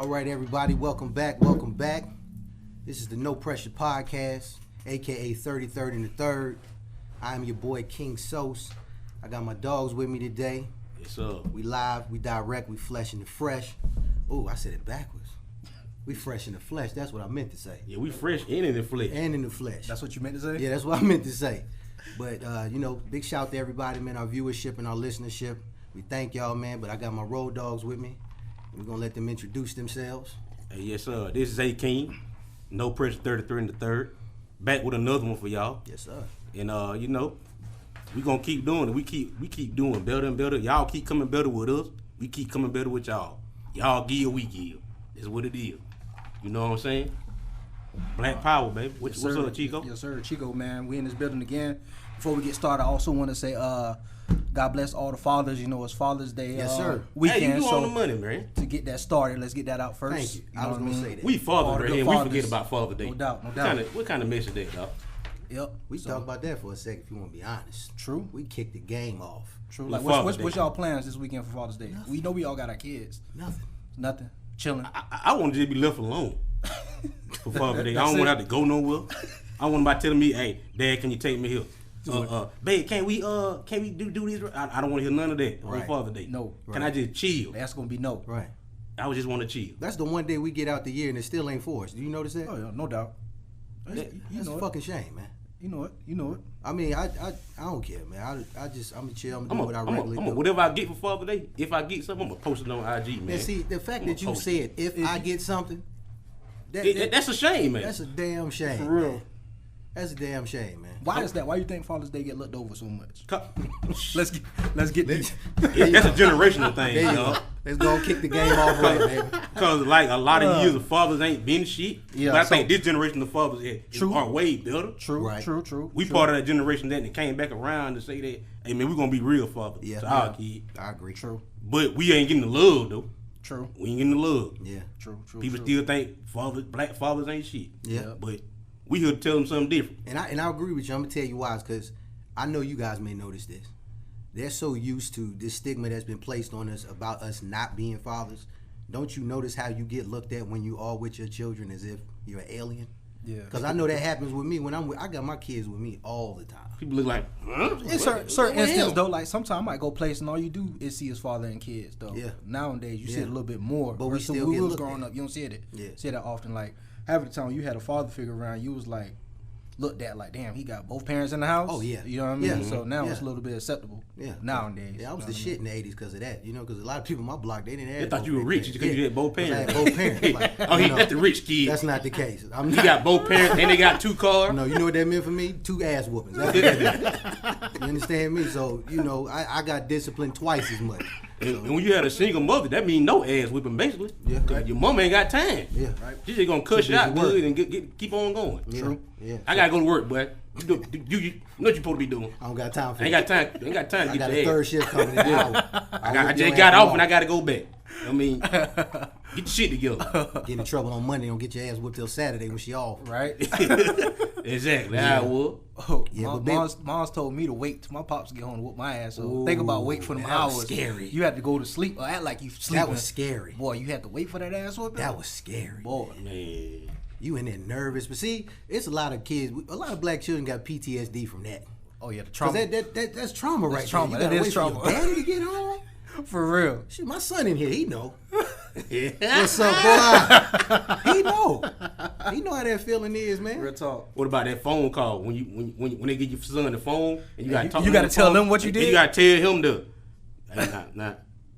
All right, everybody, welcome back. This is the No Pressure Podcast, aka 33rd and the Third. I am your boy King Sose. I got my dogs with me today. Yes, sir. We live, we direct, we flesh in the fresh. Oh, I said it backwards. We fresh in the flesh. That's what I meant to say. Yeah, we fresh and in the flesh. And in the flesh. That's what you meant to say? Yeah, that's what I meant to say. But, big shout out to everybody, man, our viewership and our listenership. We thank y'all, man, but I got my road dogs with me. We're going to let them introduce themselves. Hey, yes, sir. This is A King. No Pressure 33 and the Third. Back with another one for y'all. Yes, sir. And, we going to keep doing it. We keep doing better and better. Y'all keep coming better with us. We keep coming better with y'all. Y'all give, we give. That's what it is. You know what I'm saying? Black power, baby. What's up, Chico? Yes, sir. Chico, man. We in this building again. Before we get started, I also want to say, God bless all the fathers. You know, it's Father's Day yes, sir. Weekend. Hey, you so on the money, man. To get that started, let's get that out first. Thank you. I was going to say that. We fathers right here. We forget about Father's Day. No doubt. What kind of mess is that, dog? Yep. We talk about that for a second if you want to be honest. True. We kicked the game off. True. Like, what's y'all plans this weekend for Father's Day? Nothing. We know we all got our kids. Nothing. Chilling. I want to just be left alone for Father's Day. I don't want to have to go nowhere. I want nobody telling me, hey, Dad, can you take me here? Babe, can we do this? I don't want to hear none of that on Father's Day. No. Can I just chill? That's gonna be no. Right. I would just want to chill. That's the one day we get out the year and it still ain't for us. Do you notice that? Oh yeah, no doubt. That's a fucking shame, man. You know it. I mean, I don't care, man. I'm gonna chill. I'm gonna do what I regularly do. Whatever I get for Father's Day, if I get something, I'm gonna post it on IG, man. And see, the fact that you said if I get something, that's a shame, man. That's a damn shame. For real. That's a damn shame, man. Why is that? Why you think Father's Day get looked over so much? let's get this. That's a generational thing, y'all. Let's go and kick the game off right, baby. Because like a lot of years of fathers ain't been shit. Yeah, but I think this generation of fathers are way better. True. We part of that generation that came back around to say that, hey man, we're gonna be real fathers to our kids. I agree. True. But we ain't getting the love though. True. We ain't getting the love. Yeah. True. People still think black fathers ain't shit. Yeah. But we here to tell them something different. And I agree with you. I'm gonna tell you why. It's because I know you guys may notice this. They're so used to this stigma that's been placed on us about us not being fathers. Don't you notice how you get looked at when you are with your children as if you're an alien? Yeah. Because I know that happens with me when I got my kids with me all the time. People look like, huh? In certain instances though, like sometimes I might go place and all you do is see his father and kids though. Yeah. Nowadays you see it a little bit more. But we still when get we was looked growing at. up, you don't see it. Yeah. See that often. Like half the time when you had a father figure around, you was like looked at like, damn, he got both parents in the house. Oh yeah. You know what I mean? Yeah. So now it's a little bit acceptable. Yeah. Nowadays. Yeah, I was the shit in the 80s because of that. Because a lot of people in my block, they didn't have. They thought you were rich because you had both parents. I had both parents. Like, That's the rich kid. That's not the case. He got both parents and they got 2 cars. No, you know what that meant for me? 2 ass whoopings. That's what that meant. You understand me? So, I got disciplined twice as much. And when you had a single mother, that means no ass whipping basically. Yeah. Because your mama ain't got time. Yeah. Right. She's just going to cuss you out good and keep on going. Yeah. True. Yeah. I got to go to work, boy. You know what you're supposed to be doing. I don't got time for I ain't got time to I get got your a ass. third shift coming in an hour. I just got off and I got to go back. I mean, get your shit together. Get in trouble on Monday, don't get your ass whooped till Saturday when she off. Right? Exactly. I would. Oh, Yeah, mom's told me to wait till my pops get home to whoop my ass. So Ooh, think about wait for them that was hours. scary. You had to go to sleep or act like you sleeping. That was scary. Boy, you had to wait for that ass whooping. That was scary. Boy. Man. You in there nervous. But see, it's a lot of kids, a lot of black children got PTSD from that. Oh yeah, the Because trauma. that's trauma right trauma. there. You That is gotta wait for trauma. your daddy to get home. For real. Shit, my son in here, he know. What's up, boy? He know. He know how that feeling is, man. Real talk. What about that phone call when they give your son the phone and you got to talk? You got to tell them what you did. You got to tell him hey, nah,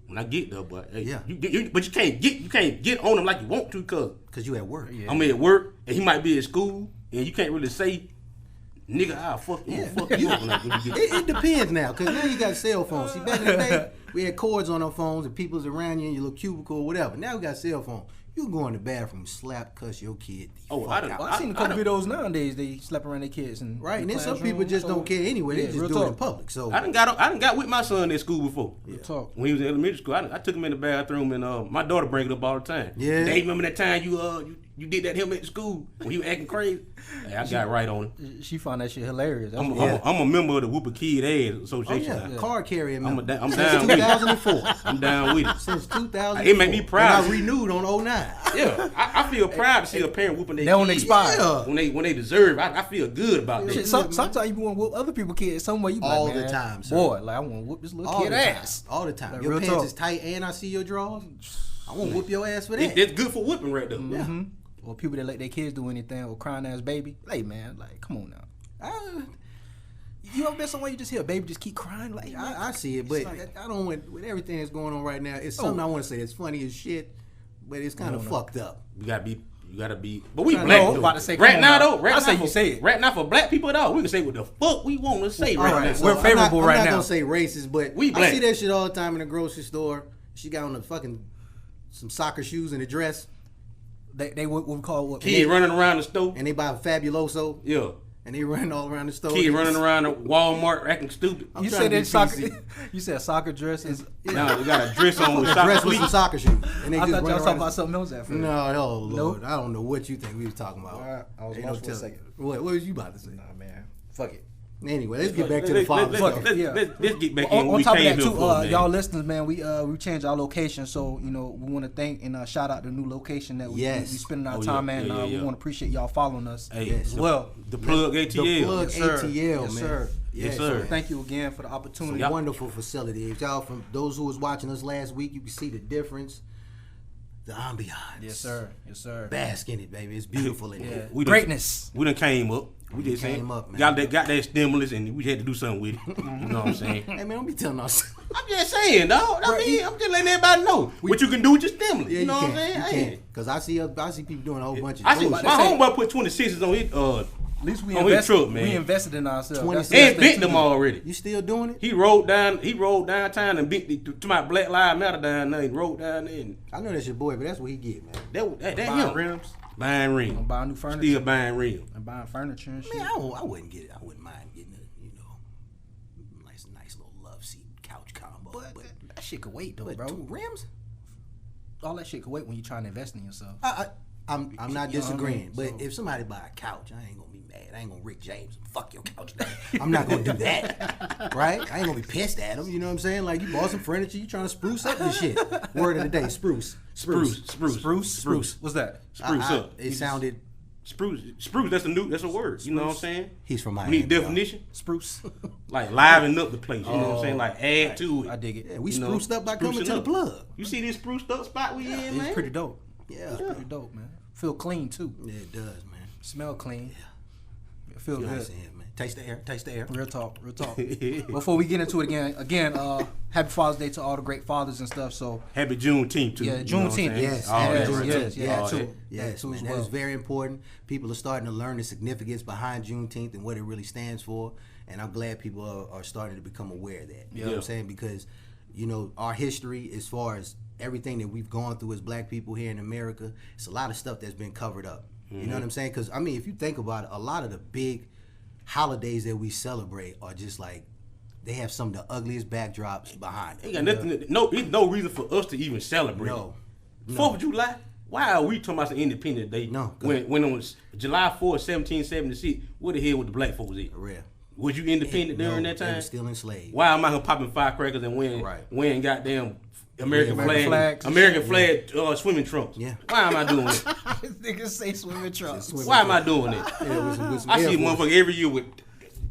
when I get there, but hey, Yeah. but you can't get on him like you want to, Cause you at work. Yeah. I'm at work and he might be at school and you can't really say, nigga, I'll fuck you up when you get It depends now, because now you got cell phones. See, back in the day, we had cords on our phones and people's around you in your little cubicle or whatever. Now we got cell phone. You can go in the bathroom, slap, cuss your kid. I've seen a couple videos nowadays. They slap around their kids and Right, and then some people just don't care anyway. They just do it in public. So I done got with my son at school before. Real talk. When he was in elementary school, I took him in the bathroom and my daughter bring it up all the time. Yeah. Hey, remember that time you did that to him at school when he was acting crazy. Hey, I got right on it. She found that shit hilarious. I'm a member of the Whoop a Kid Ass Association. Oh, yeah. Card carrying member. I'm down with it. 2004. I'm down with it. Since 2004. It make me proud. And I renewed on 09. Yeah, I feel proud to see a parent whooping their They don't kids. expire. Yeah. When they deserve. I feel good about that. Shit, sometimes you want to whoop other people's kids somewhere. You All like, the man, time, sir. boy. Like I want to whoop this little All kid the time. ass. All the time. Like, Your real pants talk. is tight and I see your drawers. I won't whoop your ass for that. That's good for whooping right there. Mm-hmm. Or people that let their kids do anything or crying ass baby. Hey man, like come on now. You ever been somewhere you just hear a baby just keep crying? Like I see it, but like, I don't want with everything that's going on right now. It's something I want to say that's funny as shit, but it's kind of fucked up. You gotta be. But we I black. know, I'm Though. about to say, right come now on now. though. Right I now say for, you say it. Right now for black people though, we can say what the fuck we want to say right now. So We're favorable I'm right not now. gonna say racist, but We I black. see that shit all the time in the grocery store. She got on the fucking some soccer shoes and a dress, they what we call what Kids running around the store. and they buy Fabuloso, Yeah. and they running all around the store. Kids running around the Walmart acting stupid. I'm You trying said to be that soccer. PC. You said soccer dress is. Now they got a dress on with A soccer dress with some cleats. soccer shoes, and they I just thought y'all run was talking around. about something else at first. No, oh Lord, Nope. I don't know what you think we was talking about. I was Ain't lost for a tell- second. What was you about to say? Nah, man. Fuck it. Anyway, let's get back to the father Let's stuff. Yeah. get back in On what we top of came that here too, for, man. y'all listeners, man, we changed our location, so we want to thank and shout out the new location that we spending our Oh, time yeah, at. yeah, And yeah. we want to appreciate y'all following us Hey, as the- well. The plug ATL. The plug Yes, sir. ATL, Yes, man. sir. Yes, so sir. Thank you again for the opportunity. So wonderful facility. If y'all, from those who was watching us last week, you can see the difference. The ambiance. Yes, sir. Yes, sir. Bask in it, baby. It's beautiful in Yeah. here. We done- Greatness. We done came up. We just came saying, up, man. got that stimulus, and we had to do something with it. You know what I'm saying? Hey man, don't be telling us. I'm just saying, dog. I mean, I'm just letting everybody know what you can do with your stimulus. Yeah, you know what I'm can. saying? You Hey. can. Cause I see people doing a whole bunch of I see bullshit. my homeboy put 26s on his At least we on his truck, man. We invested in ourselves. 20 That's the and best thing bent to them do. already. You still doing it? He rolled downtown and bent to my Black Lives Matter down there and rolled down there. And I know that's your boy, but that's what he get, man. that Buying him. rims. Buying rim. Buying new furniture. Still buying rim. And buying furniture and shit. Man, I wouldn't get it. I wouldn't mind getting a, nice little love seat couch combo. But that shit could wait though, but bro. 2 rims? All that shit could wait when you're trying to invest in yourself. I'm not You know what I disagreeing, mean? but So- if somebody buy a couch, I ain't gonna be mad. I ain't gonna Rick James and fuck your couch down. I'm not gonna do that, right? I ain't gonna be pissed at him. You know what I'm saying? Like you bought some furniture, you trying to spruce up this shit. Word of the day, spruce. Spruce. What's that? Spruce up. It sounded. Spruce. That's a word. You know what I'm saying? He's from We Miami. need definition. Spruce. Like liven up the place. You know what I'm saying? Like add to it. I dig it. Yeah, we You know, spruced up by coming sprucing to the up. plug. You see this spruced up spot we in, It's man? pretty dope. Yeah, It's pretty dope, man. Feel clean too. yeah, it does, man. Smell clean. It feel You know what I'm good. saying, man? Taste the air. Taste the air. Real talk. Before we get into it again, happy Father's Day to all the great fathers and stuff. So Happy Juneteenth too. Yeah, you know what I'm Juneteenth. saying? Yes, All yes, that right there. yes, All too. that. Yes, too man, as that well. is very important. People are starting to learn the significance behind Juneteenth and what it really stands for, and I'm glad people are starting to become aware of that. You know what I'm saying? Because, our history as far as everything that we've gone through as black people here in America, it's a lot of stuff that's been covered up. You know what I'm saying? Because, if you think about it, a lot of the big holidays that we celebrate are just like, they have some of the ugliest backdrops behind Ain't them. got nothing. There's no reason for us to even celebrate. No. 4th of July. Why are we talking about the Independence Day? No, When on July 4th, 1776, where the hell was the black folks at? Real. Was you independent during that They time? were still enslaved. Why am I gonna popping firecrackers and wearing goddamn American flag swimming trunks? Yeah. Why am I doing it? niggas say swimming trunks. Why am I doing it? Yeah, with some I see Air Force. motherfucker every year with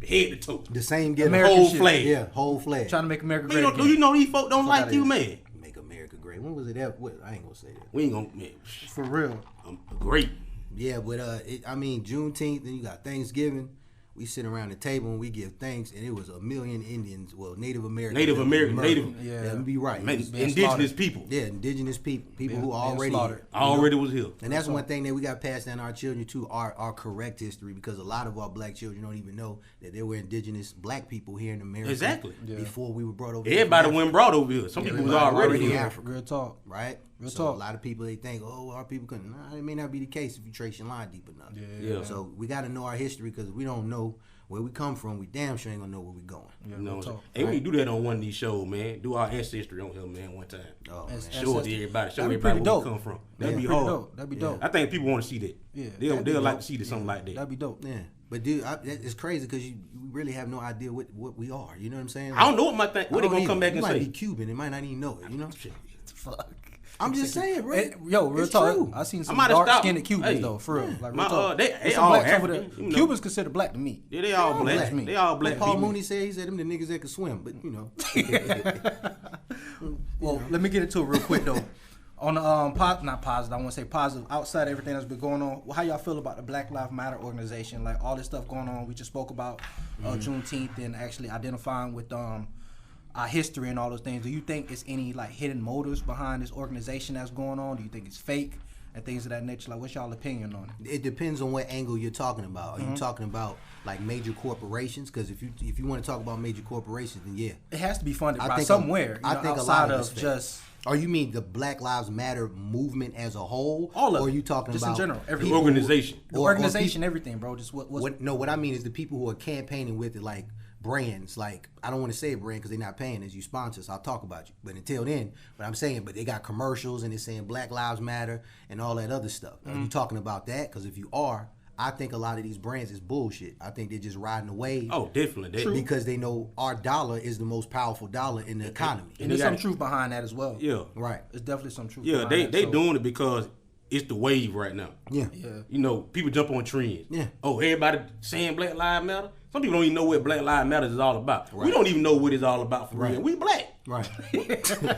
head to toe. The same get American Whole shit. flag. Yeah, whole flag. Trying to make America Man, great do again. you know these folk don't like you, man? Make America great. When was it ever? I ain't gonna say that. We ain't gonna, man. For real. I'm great. Yeah, but Juneteenth, then you got Thanksgiving. We sit around the table and we give thanks, and it was 1 million Indians, well, Native Americans. Yeah. That'd be right. Man, being indigenous slaughtered. people. Yeah, indigenous people who being already slaughtered. Already was here. And that's one thing that we got passed down to our children too, our correct history, because a lot of our black children don't even know that there were indigenous black people here in America. Exactly. Before we were brought over. here Everybody from wasn't brought over here. Some people was Everybody already already here. Africa. Real talk. right? Real So talk. a lot of people, they think, oh, our people couldn't. Nah, it may not be the case if you trace your line deep enough. Yeah. So we got to know our history, because we don't know where we come from, we damn sure ain't gonna know where we going. You know what I'm saying? Hey, we need to do that on one of these shows, man. Do our ancestry on here, man, one time. Oh, man. Show it to everybody. Show That'd be everybody pretty where dope. we come from. That'd be hard. dope. That'd be dope. I think people want to see that. Yeah, They'll like to see something like that. That'd be dope. Yeah, but dude, it's crazy because you really have no idea what we are. You know what I'm saying? I don't know what they gonna come back and say. You say. might be Cuban. It might not even know it. You know? Fuck. I'm just saying, bro. Yo, real It's talk. true. I seen some I might have dark-skinned stopped. Cubans Hey, though, for real. Like real my, talk. they There's some all blacks over African, there. you know. Cubans considered black to me. Yeah, they all black. black. They all black Paul people. Mooney said he said them the niggas that could swim, but you know. Well, let me get into it real quick though. On the not positive, I want to say positive. Outside of everything that's been going on, how y'all feel about the Black Lives Matter organization? Like all this stuff going on. We just spoke about Juneteenth and actually identifying with our history and all those things. Do you think it's any like hidden motives behind this organization that's going on? Do you think it's fake and things of that nature? Like, what's y'all opinion on it? It depends on what angle you're talking about. Are you talking about like major corporations? Because if you want to talk about major corporations, then yeah, It has to be funded I by think somewhere. I think a outside lot of it's of fake. just. Or you mean the Black Lives Matter movement as a whole? All of or it. are you talking Just about in general, every people who- organization. The or organization, everything, bro. Just what I mean is the people who are campaigning with it, like brands. Like, I don't want to say a brand because they're not paying as you sponsors. I'll talk about you. But until then, what I'm saying, but they got commercials and they're saying Black Lives Matter and all that other stuff. Are you talking about that? Because if you are, I think a lot of these brands is bullshit. I think they're just riding the wave. Oh, definitely. Because they know our dollar is the most powerful dollar in the economy. and there's some truth behind that as well. Yeah. Right. There's definitely some truth. Yeah, behind they that, so- doing it because it's the wave right now. Yeah. Yeah. You know, people jump on trends. Yeah. Oh, everybody saying Black Lives Matter. Some people don't even know what Black Lives Matter is all about. We don't even know what it's all about for real. We black. Right.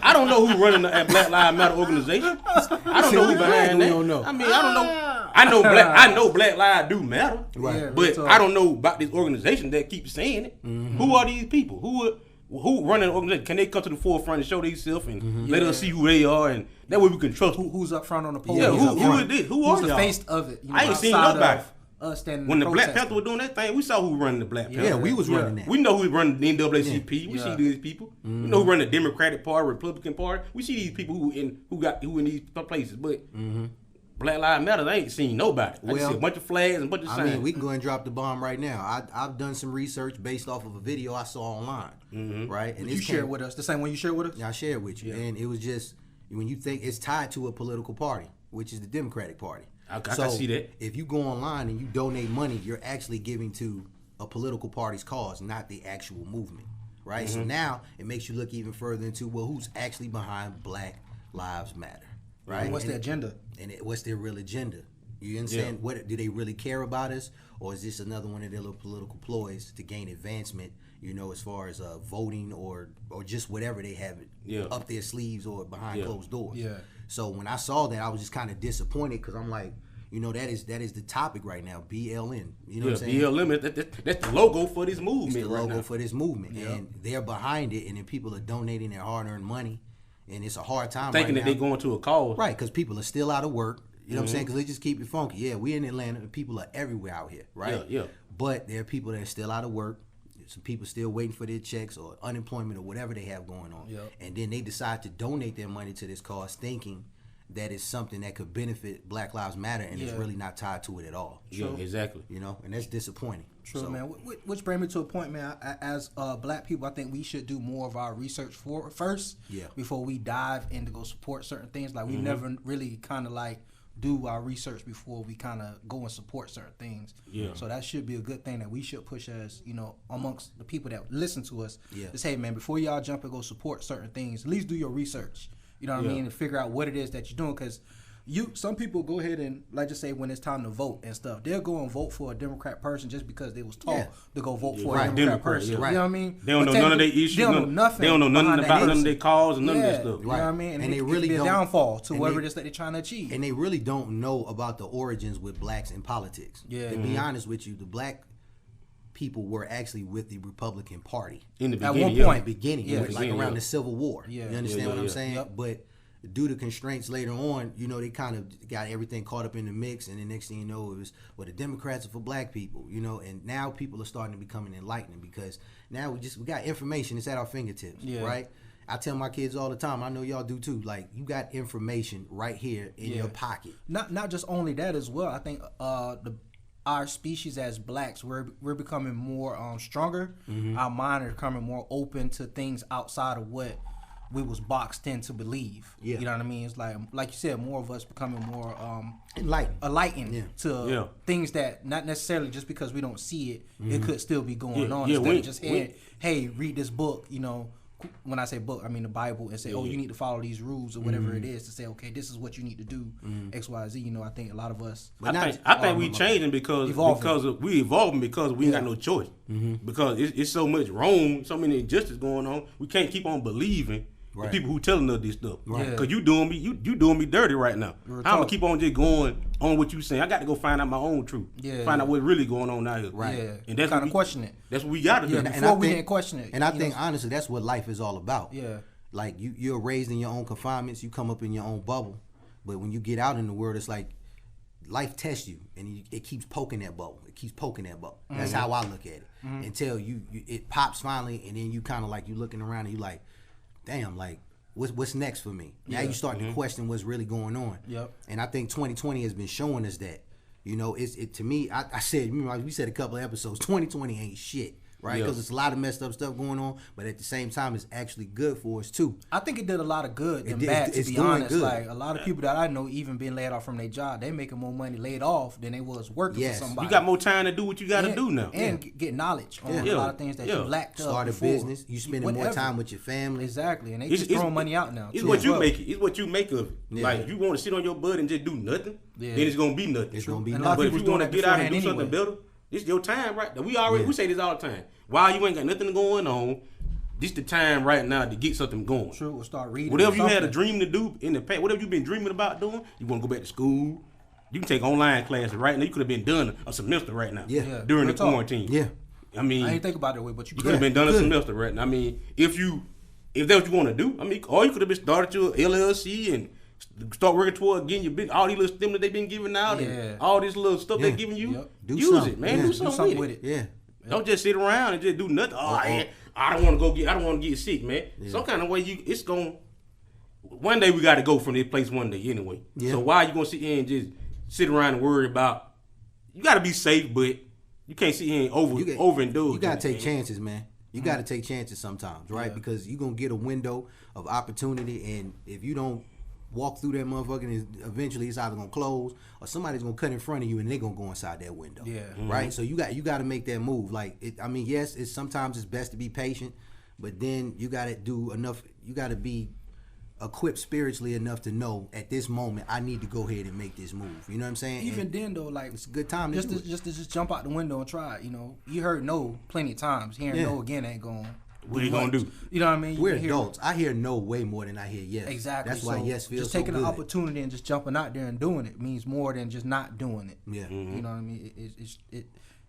I don't know who's running that Black Lives Matter organization. I don't know who's behind that. We don't know. I mean, I don't know. I know Black Lives do matter. Right. Yeah, But so- I don't know about this organization that keeps saying it. Who are these people? Who running the organization? Can they come to the forefront and show themselves and let us see who they are, and that way we can trust them? Who's up front on the pole? Yeah, Who's who up is front? this? Who Who's are the y'all? face of it? You know, I ain't seen outside nobody. of Us standing When the Black protesting. Panther was doing that thing, we saw who running the Black Panther. Yeah, we was running that. We know who running the NAACP. We Yeah. see these people. We know who run the Democratic Party, Republican Party. We see these people who in these places. But Black Lives Matter, I ain't seen nobody. I just see a bunch of flags and a bunch of signs. I mean, we can go and drop the bomb right now. I've done some research based off of a video I saw online, right? And You shared with us the same one you shared with us. Yeah, I shared with you, and it was just when you think it's tied to a political party, which is the Democratic Party. I can see that. If you go online and you donate money, you're actually giving to a political party's cause, not the actual movement, right? So now it makes you look even further into, well, who's actually behind Black Lives Matter, right? And what's the agenda? And what's their real agenda? You understand? What do they really care about us, or is this another one of their little political ploys to gain advancement? You know, as far as voting or just whatever they have up their sleeves or behind closed doors. Yeah. So when I saw that, I was just kind of disappointed because I'm like, you know, that is the topic right now, BLM. You know what I'm saying? BLM, that's the logo for this movement. It's the right logo now. for this movement, and they're behind it, and then people are donating their hard-earned money, and it's a hard time Thinking right that now. they going to a cause. Right, because people are still out of work. You know what I'm saying? Because they just keep it funky. Yeah, we in Atlanta, and people are everywhere out here, right? Yeah. But there are people that are still out of work. Some people still waiting for their checks or unemployment or whatever they have going on. Yep. And then they decide to donate their money to this cause thinking that it's something that could benefit Black Lives Matter, and it's really not tied to it at all. Yeah, exactly. You know, and that's disappointing. True, So, man. Which brings me to a point, man. As black people, I think we should do more of our research first, before we dive in to go support certain things. Like we never really kind of like do our research before we kind of go and support certain things. Yeah. So that should be a good thing that we should push as, you know, amongst the people that listen to us. Yeah. To say, man, before y'all jump and go support certain things, at least do your research. You know what I mean? And figure out what it is that you're doing, because some people go ahead and, like, just say when it's time to vote and stuff, they'll go and vote for a Democrat person just because they was told to go vote for a Democrat person. Yeah. You know what I mean? They don't know none of their issues. They don't know nothing. They don't know nothing behind about that none of their issue. cause and none of that stuff. You know what I mean? And they it really could be a don't- downfall to and whatever they- it is that they're trying to achieve. and they really don't know about the origins with blacks in politics. Yeah. To be honest with you, the black people were actually with the Republican Party In the At beginning, one point. in the beginning, Yeah. like around the Civil War. Yeah. You understand what I'm saying? Yep. But due to constraints later on, you know, they kind of got everything caught up in the mix, and the next thing you know, it was, well, the Democrats are for black people, you know, and now people are starting to become enlightened because now we got information, it's at our fingertips, right? I tell my kids all the time, I know y'all do too, like, you got information right here in your pocket. Not just only that as well. I think our species as blacks, we're becoming more stronger. Our mind are becoming more open to things outside of what we was boxed in to believe. Yeah. You know what I mean? It's like you said, more of us becoming more enlightened to things that not necessarily just because we don't see it, it could still be going on. Instead of just hearing, hey, read this book, you know. When I say book, I mean the Bible, and say, oh, you need to follow these rules or whatever it is to say, okay, this is what you need to do, X, Y, Z. You know, I think a lot of us. I think we changing because we evolving because we ain't got no choice. Because it's so much wrong, so many injustice going on. We can't keep on believing the people who telling us this stuff. Because you doing me, you doing me dirty right now. I'm gonna keep on just going on what you saying. I got to go find out my own truth. Find out what's really going on out here. And that's kind of question it. That's what we got to do. Before we didn't question it. And I think honestly, that's what life is all about. Yeah. Like you're raised in your own confinements. You come up in your own bubble. But when you get out in the world, it's like life tests you, and it keeps poking that bubble. It keeps poking that bubble. That's how I look at it. Until it pops finally, and then you kind of like you looking around and you like, damn, like. What's next for me? Now you starting to question what's really going on. And I think 2020 has been showing us that. You know, it to me, I said, we said a couple of episodes, 2020 ain't shit. Right, because it's a lot of messed up stuff going on, but at the same time, it's actually good for us too. I think it did a lot of good and bad. To be honest, like a lot of people that I know, even being laid off from their job, they making more money laid off than they was working for somebody. You got more time to do what you got to do now, and get knowledge on a lot of things that you lacked. Start a business. You spending more time with your family. Exactly, and they just throwing money out now. It's what you make it. It's what you make of it. Like if you want to sit on your butt and just do nothing, then it's gonna be nothing. It's gonna be nothing. But if you want to get out and do something better, this is your time right now. We say this all the time. While you ain't got nothing going on, this the time right now to get something going. True, we'll start reading. Whatever you had a dream to do in the past, whatever you've been dreaming about doing, you want to go back to school. You can take online classes right now. You could have been done a semester right now. During the quarantine. I mean, I didn't think about it that way, but you could have been done a semester right now. I mean, if that's what you want to do, I mean, or you could have been started your LLC and start working toward getting your all these little stimulus they've been giving out and all this little stuff they're giving you. Use it, man. Do something with it. Yeah. Don't just sit around and just do nothing. I don't want to get sick, man. Some kind of way it's going. One day we got to go from this place one day anyway. So why are you gonna sit here and just sit around and worry about? You got to be safe, but you can't sit here and overindulge. You got to take chances, man. You got to take chances sometimes, right? Because you're gonna get a window of opportunity, and if you don't walk through that motherfucker, and eventually it's either gonna close or somebody's gonna cut in front of you and they're gonna go inside that window. Right. So you got to make that move. Like yes, it's sometimes it's best to be patient, but then you got to do enough. You got to be equipped spiritually enough to know at this moment I need to go ahead and make this move. You know what I'm saying? Even then though, like it's a good time to just jump out the window and try it. You know, you heard no plenty of times. Hearing no again ain't going. What are you gonna do? You know what I mean? We're adults. I hear no way more than I hear yes. Exactly. That's why yes feels just taking so good. an opportunity and just jumping out there and doing it means more than just not doing it. Yeah. You know what I mean?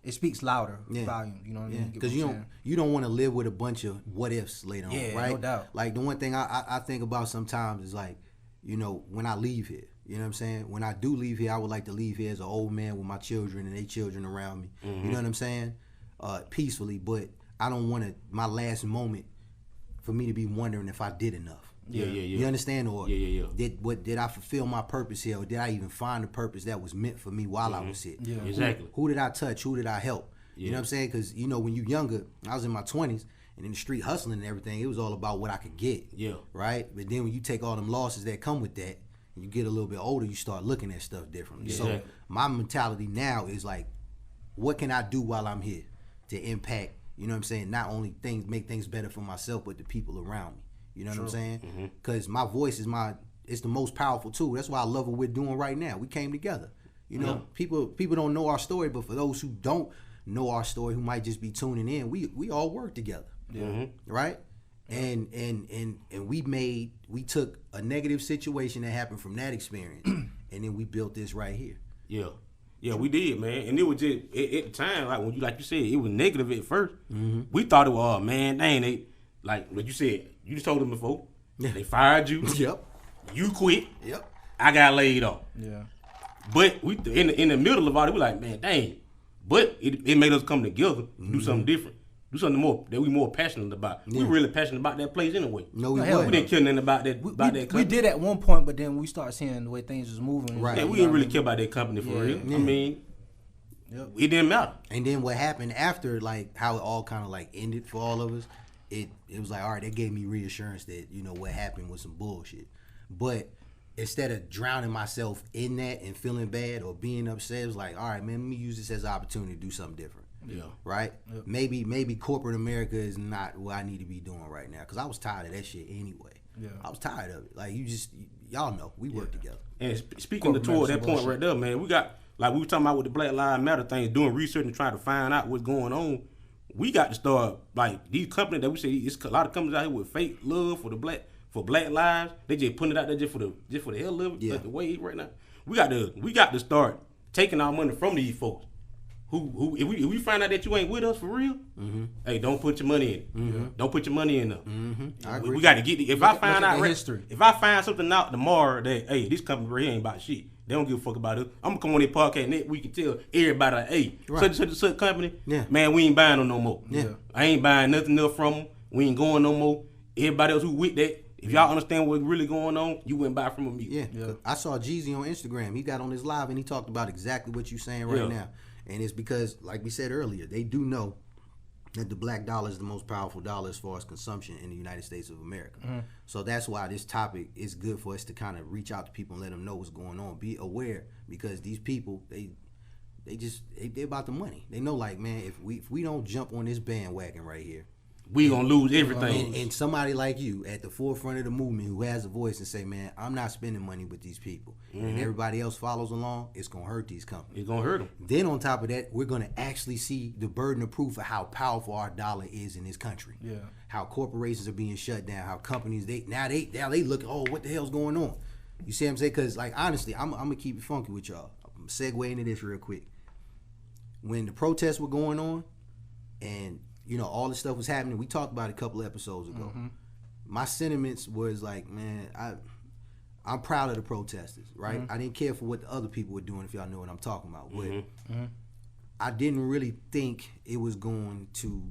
It speaks louder volume. You know what I mean? Because you don't want to live with a bunch of what ifs later on, right? No doubt. Like the one thing I think about sometimes is like, you know, when I leave here. You know what I'm saying? When I do leave here, I would like to leave here as an old man with my children and their children around me. You know what I'm saying? Peacefully, but I don't want my last moment for me to be wondering if I did enough. You understand? Or did I fulfill my purpose here, or did I even find the purpose that was meant for me while I was here? Exactly. Who did I touch? Who did I help? You know what I'm saying? Because you know when you're younger, I was in my 20s and in the street hustling and everything. It was all about what I could get. Right. But then when you take all them losses that come with that, and you get a little bit older, you start looking at stuff differently. So my mentality now is like, what can I do while I'm here to impact? You know what I'm saying? Not only make things better for myself, but the people around me. You know what I'm saying? Because my voice it's the most powerful tool. That's why I love what we're doing right now. We came together. You know, people don't know our story, but for those who don't know our story, who might just be tuning in, we all work together. Right? And we took a negative situation that happened from that experience, and then we built this right here. Yeah, we did, man. And it was just at the time, like you said, it was negative at first. We thought it was, man, they like what you said. You just told them before. They fired you. You quit. I got laid off. But we in the middle of all it, we like, man, dang. But it made us come together, do something different. Do something more that we more passionate about. We really passionate about that place anyway. No, we didn't care nothing about that. We did at one point, but then we started seeing the way things was moving. Right. Yeah, we didn't really care about that company for real. I mean, Yep. It didn't matter. And then what happened after, like how it all kind of like ended for all of us, it was like, all right, that gave me reassurance that, you know, what happened was some bullshit. But instead of drowning myself in that and feeling bad or being upset, it was like, all right, man, let me use this as an opportunity to do something different. Yeah. Right? Yep. Maybe corporate America is not what I need to be doing right now, because I was tired of that shit anyway. Yeah. I was tired of it. Like, y'all know, we work together. And speaking toward that point right there, man, we got, like we were talking about with the Black Lives Matter thing, doing research and trying to find out what's going on. We got to start, like, these companies that we say, it's a lot of companies out here with fake love for black lives. They just putting it out there just for the hell of it, like the way right now. We got to start taking our money from these folks. Who if we find out that you ain't with us for real, hey, don't put your money in. Don't put your money in there. I agree. We got to get it. If I find out history. If I find something out tomorrow that, hey, this company right here ain't about shit, they don't give a fuck about us, I'm gonna come on their podcast next week and tell everybody, like, hey, such company, man, we ain't buying them no more. Yeah. I ain't buying nothing else from them. We ain't going no more. Everybody else who with that, if y'all understand what's really going on, you wouldn't buy from them either. Yeah. I saw Jeezy on Instagram. He got on his live and he talked about exactly what you're saying right now. And it's because, like we said earlier, they do know that the black dollar is the most powerful dollar as far as consumption in the United States of America. So that's why this topic is good for us to kind of reach out to people and let them know what's going on. Be aware, because these people, they're about the money. They know, like, man, if we don't jump on this bandwagon right here, we gonna lose everything. And somebody like you at the forefront of the movement who has a voice and say, man, I'm not spending money with these people, and everybody else follows along, it's gonna hurt these companies. It's gonna hurt them. Then on top of that, we're gonna actually see the burden of proof of how powerful our dollar is in this country. Yeah. How corporations are being shut down. How companies they look, oh, what the hell's going on? You see what I'm saying? Because, like, honestly, I'm gonna keep it funky with y'all. I'm gonna segue into this real quick. When the protests were going on, and you know, all this stuff was happening, we talked about it a couple of episodes ago. My sentiments was like, man, I'm proud of the protesters, right? I didn't care for what the other people were doing, if y'all know what I'm talking about. But I didn't really think it was going to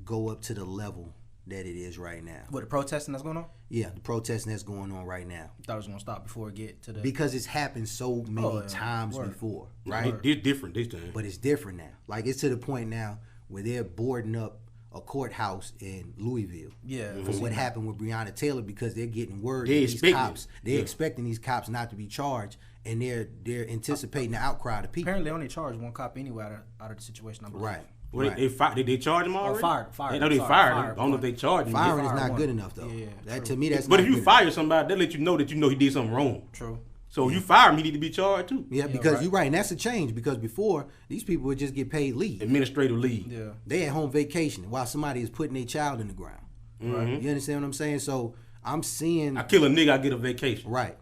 go up to the level that it is right now. What, the protesting that's going on? Yeah, the protesting that's going on right now. I thought it was going to stop before it get to the... Because it's happened so many times before, right? It's different this time. But it's different now. Like, it's to the point now where they're boarding up a courthouse in Louisville. Yeah. For what happened with Breonna Taylor, because they're getting word that they're expecting these cops not to be charged, and they're anticipating the outcry of people. Apparently, they only charged one cop anyway out of the situation, I believe. Right. Well, did they charge him already? Fired. They know they fired him. I don't know if they charged him. Firing is not good enough, though. Yeah, to me, that's but not if you good fire enough. somebody, they let you know he did something wrong. True. So if you fire him, he need to be charged too. Yeah, because you're right, and that's a change, because before, these people would just get paid leave. Administrative leave. Yeah. They at home vacationing while somebody is putting their child in the ground. Right. You understand what I'm saying? So I'm seeing... I kill a nigga, I get a vacation. Right.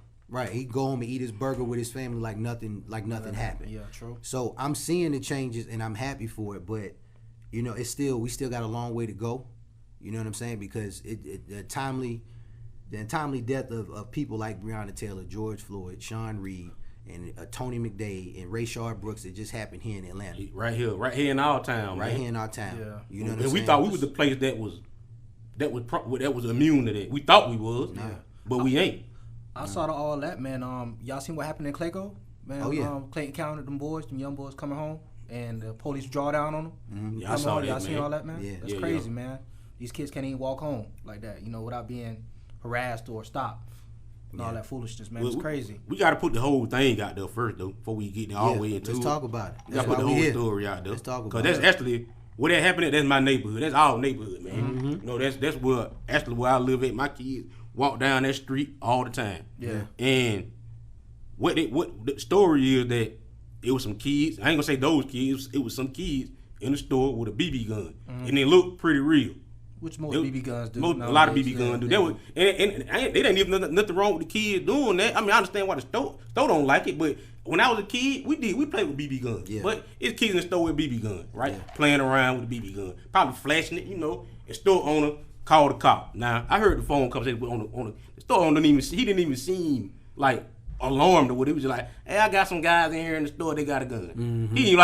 He go home and eat his burger with his family like nothing happened. Yeah, true. So I'm seeing the changes, and I'm happy for it, but you know, we still got a long way to go. You know what I'm saying? Because the timely death of people like Breonna Taylor, George Floyd, Sean Reed, and Tony McDade and Rayshard Brooks, that just happened here in Atlanta. Right here in our town, man. Here in our town. Yeah. You know what I'm and saying? we thought we was the place that was immune to that. We thought we was, but we ain't. Outside of all that, man, y'all seen what happened in Clayco? Man, Oh, yeah. Clayton County, them young boys coming home, and the police draw down on them. Yeah, I saw that, Y'all man. seen all that, man? Yeah. That's crazy, man. These kids can't even walk home like that, you know, without being harassed or stopped. And all that foolishness, man. It's crazy. We got to put the whole thing out there first, though, before we get all the way into it. Let's talk about it. We got to put the whole story out there. Let's talk about it. Because that's actually, where that happened at, that's my neighborhood. That's our neighborhood, man. You know, that's where I live at. My kids walk down that street all the time. Yeah. And what the story is that it was some kids. I ain't gonna say those kids. It was some kids in the store with a BB gun, and they looked pretty real. Which most BB guns do. A lot of BB guns do. That was, and they didn't even nothing wrong with the kids doing that. I mean, I understand why the store don't like it, but when I was a kid, we played with BB guns. Yeah. But it's kids in the store with BB guns, right? Yeah. Playing around with the BB gun, probably flashing it, you know. And store owner called the cop. Now I heard the phone conversation on the store owner didn't even seem like alarmed or what. It was just like, hey, I got some guys in here in the store. They got a gun. He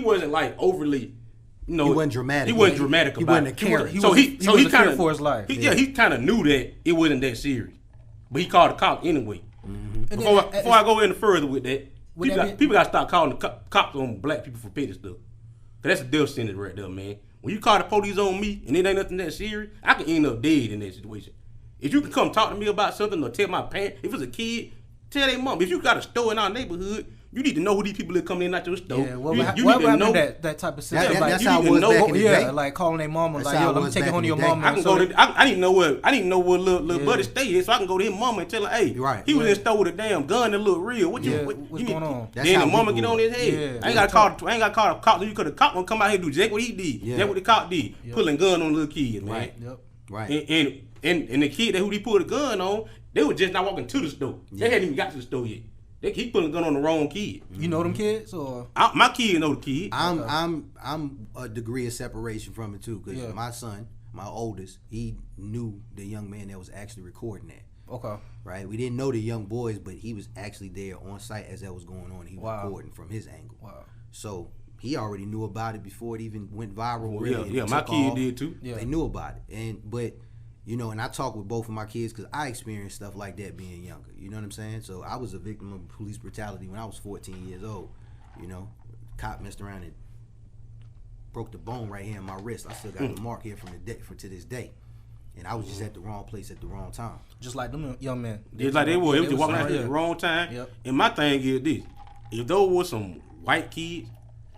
wasn't like overly. You know, he wasn't dramatic. He wasn't dramatic about it. He was kind of for his life. He kind of knew that it wasn't that serious, but he called the cop anyway. Before I go any further with that, People got to stop calling the cops on black people for petty stuff. Cause that's a death sentence right there, man. When you call the police on me and it ain't nothing that serious, I can end up dead in that situation. If you can come talk to me about something or tell my parents, if it's a kid, tell their mom. If you got a store in our neighborhood, you need to know who these people that come in out your store. Yeah, what you need to know that type of situation. That's how it was back in the day. Like calling their mama, like, yo, let me take it home to your mama. I can go to. I didn't know where little buddy stayed, so I can go to his mama and tell her, hey, he was in the store with a damn gun that look real. What's going on? Then the mama get on his head. I ain't got to call the cop. You could the cop gonna come out here and do just what he did. Yeah. That's what the cop did. Pulling gun on little kids, man. Right. Yep. Right. And the kid that who he put a gun on, they were just not walking to the store. They hadn't even got to the store yet. He putting a gun on the wrong kid. You know them kids, or my kid know the kid. I'm a degree of separation from it too, because my son, my oldest, he knew the young man that was actually recording that. Okay. Right. We didn't know the young boys, but he was actually there on site as that was going on. He was recording from his angle. Wow. So he already knew about it before it even went viral. Well, my kid did too. Yeah. They knew about it, but. You know, and I talk with both of my kids because I experienced stuff like that being younger. You know what I'm saying? So I was a victim of police brutality when I was 14 years old. You know, cop messed around and broke the bone right here in my wrist. I still got the mark here to this day. And I was just at the wrong place at the wrong time. Just like them young men. It's like they were walking out here at the wrong time. Yep. And my thing is this: if those were some white kids,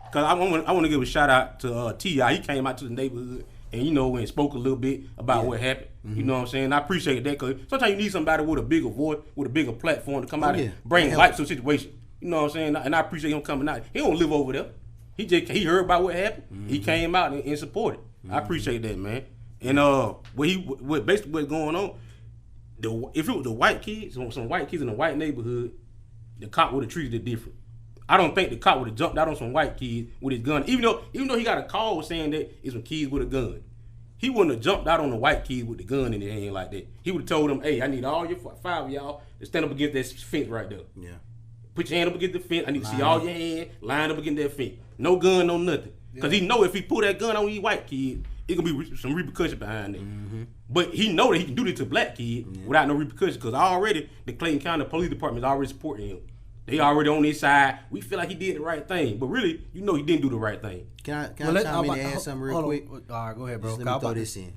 because I want to give a shout out to T.I. He came out to the neighborhood. And and spoke a little bit about what happened. Mm-hmm. You know what I'm saying? I appreciate that because sometimes you need somebody with a bigger voice, with a bigger platform to come out and bring light to the situation. You know what I'm saying? And I appreciate him coming out. He don't live over there. He heard about what happened. Mm-hmm. He came out and supported. Mm-hmm. I appreciate that, man. And basically what's going on, if it was the white kids, some white kids in a white neighborhood, the cop would have treated it different. I don't think the cop would have jumped out on some white kids with his gun, even though he got a call saying that it's some kids with a gun. He wouldn't have jumped out on the white kid with the gun in their hand like that. He would have told them, hey, I need all your 5 of y'all to stand up against that fence right there. Yeah. Put your hand up against the fence. I need to see all your hand lined up against that fence. No gun, no nothing. Because he know if he pull that gun on these white kids, it gonna be some repercussion behind it. Mm-hmm. But he know that he can do this to black kids without no repercussion because already the Clayton County Police Department is already supporting him. They already on his side. We feel like he did the right thing, but really, he didn't do the right thing. Can I chime in and add something real quick? All right, go ahead, bro. Just let me throw this in.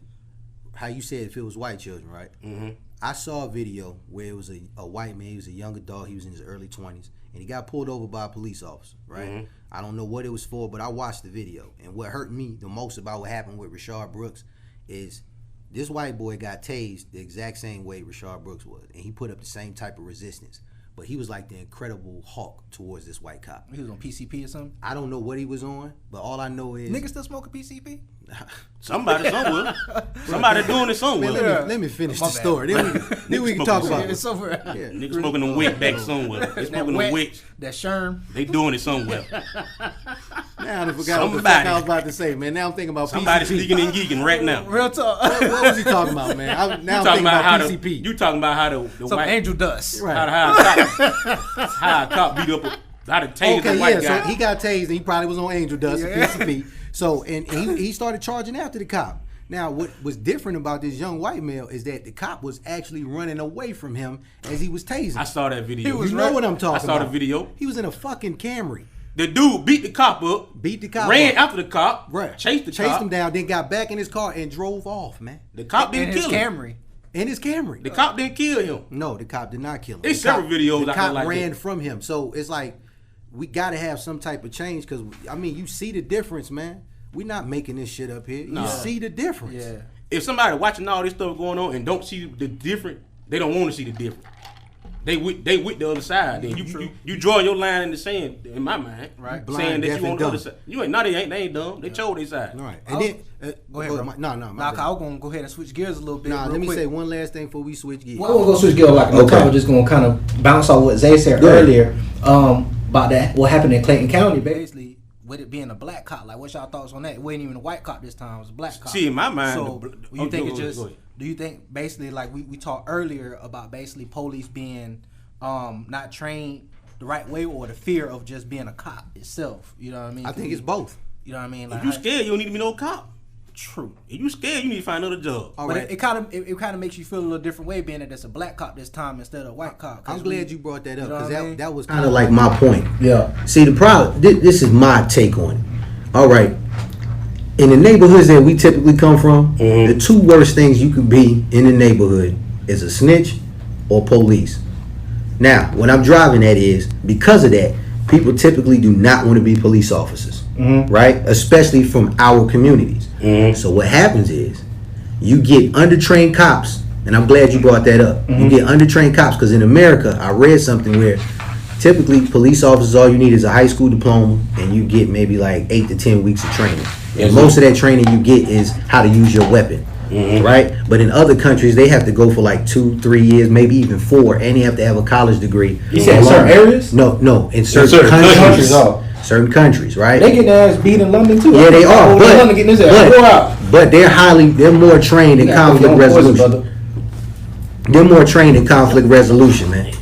How you said if it was white children, right? Mm-hmm. I saw a video where it was a white man. He was a young adult. He was in his early 20s, and he got pulled over by a police officer, right? Mm-hmm. I don't know what it was for, but I watched the video. And what hurt me the most about what happened with Rashard Brooks is this white boy got tased the exact same way Rashard Brooks was, and he put up the same type of resistance. But he was like the Incredible Hulk towards this white cop. He was on PCP or something? I don't know what he was on, but all I know is... Niggas still smoking PCP? Somebody somewhere. Somebody doing it somewhere. Man, let me finish the story. Then we can talk about it. It's over. Yeah. Niggas smoking them wick back somewhere. They smoking them wicks. That Sherm. They doing it somewhere. Now I forgot what the fuck I was about to say, man. Now I'm thinking about somebody PCP. sneaking and geeking right now. Real talk. What was he talking about, man? I'm thinking about PCP. You talking about how the some white... angel dust. Right. How a cop beat up... How to tase the white guy. So he got tased and he probably was on angel dust or PCP. So, and he started charging after the cop. Now, what was different about this young white male is that the cop was actually running away from him as he was tasing. I saw that video. You know what I'm talking about. I saw the video. He was in a fucking Camry. The dude beat the cop up. Ran after the cop. Right. Chased him down, then got back in his car and drove off, man. The cop didn't kill him. In his Camry. The cop didn't kill him. No, the cop did not kill him. There's several videos the out there cop like ran that. from him. So it's like, we got to have some type of change because, I mean, you see the difference, man. We're not making this shit up here. You see the difference. Yeah. If somebody watching all this stuff going on and don't see the difference, they don't want to see the difference. They with the other side. Then you draw your line in the sand, in my mind, right? Saying that you on the other side. You ain't. No, they ain't dumb. They chose their side. Right. And then go ahead, bro. I was gonna go ahead and switch gears a little bit. Let me say one last thing before we switch gears. Well, I'm gonna switch gears. Like I'm just gonna kind of bounce off what Zay said earlier about that. What happened in Clayton County, basically. With it being a black cop, like what's y'all thoughts on that? It wasn't even a white cop this time; it was a black cop. See, in my mind, so you think it's just? Do you think basically like we talked earlier about basically police being not trained the right way or the fear of just being a cop itself? You know what I mean? I think it's both. You know what I mean? Like, if you scared, you don't need to be no cop. True. If you scared, you need to find another job. All But right. it kind of makes you feel a little different way being that it's a black cop this time instead of a white cop. I'm glad you brought that up, You know because what I mean? that was kind of like my point. Yeah. See, the problem, this is my take on it. All right. In the neighborhoods that we typically come from, the two worst things you could be in the neighborhood is a snitch or police. Now, what I'm driving at is, because of that, people typically do not want to be police officers, right? Especially from our communities. So what happens is, you get undertrained cops, and I'm glad you brought that up. You get undertrained cops, because in America, I read something where typically police officers, all you need is a high school diploma, and you get maybe like 8 to 10 weeks of training. And most of that training you get is how to use your weapon, right? But in other countries, they have to go for like 2-3 years, maybe even 4, and they have to have a college degree. You said in certain areas? No, in certain countries. Certain countries, right? They get their ass beat in London too. Yeah, they are. But they're more trained in conflict resolution. They're more trained in conflict resolution, man.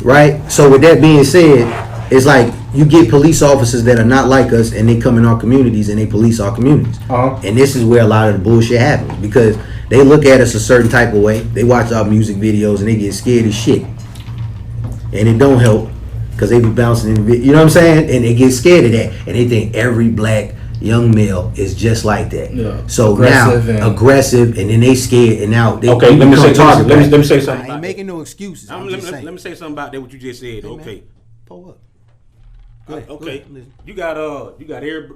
Right? So with that being said, it's like you get police officers that are not like us, and they come in our communities and they police our communities. And this is where a lot of the bullshit happens, because they look at us a certain type of way. They watch our music videos and they get scared as shit. And it don't help, because they be bouncing in the you know what I'm saying? And they get scared of that, and they think every black young male is just like that. Yeah. So aggressive, and then they scared, and now they Okay, let me say something. Let me say I something. ain't about making that. no excuses. Let me say something about that. What you just said. Hey, Okay. man, pull up. Go ahead, Okay. go ahead, listen. You got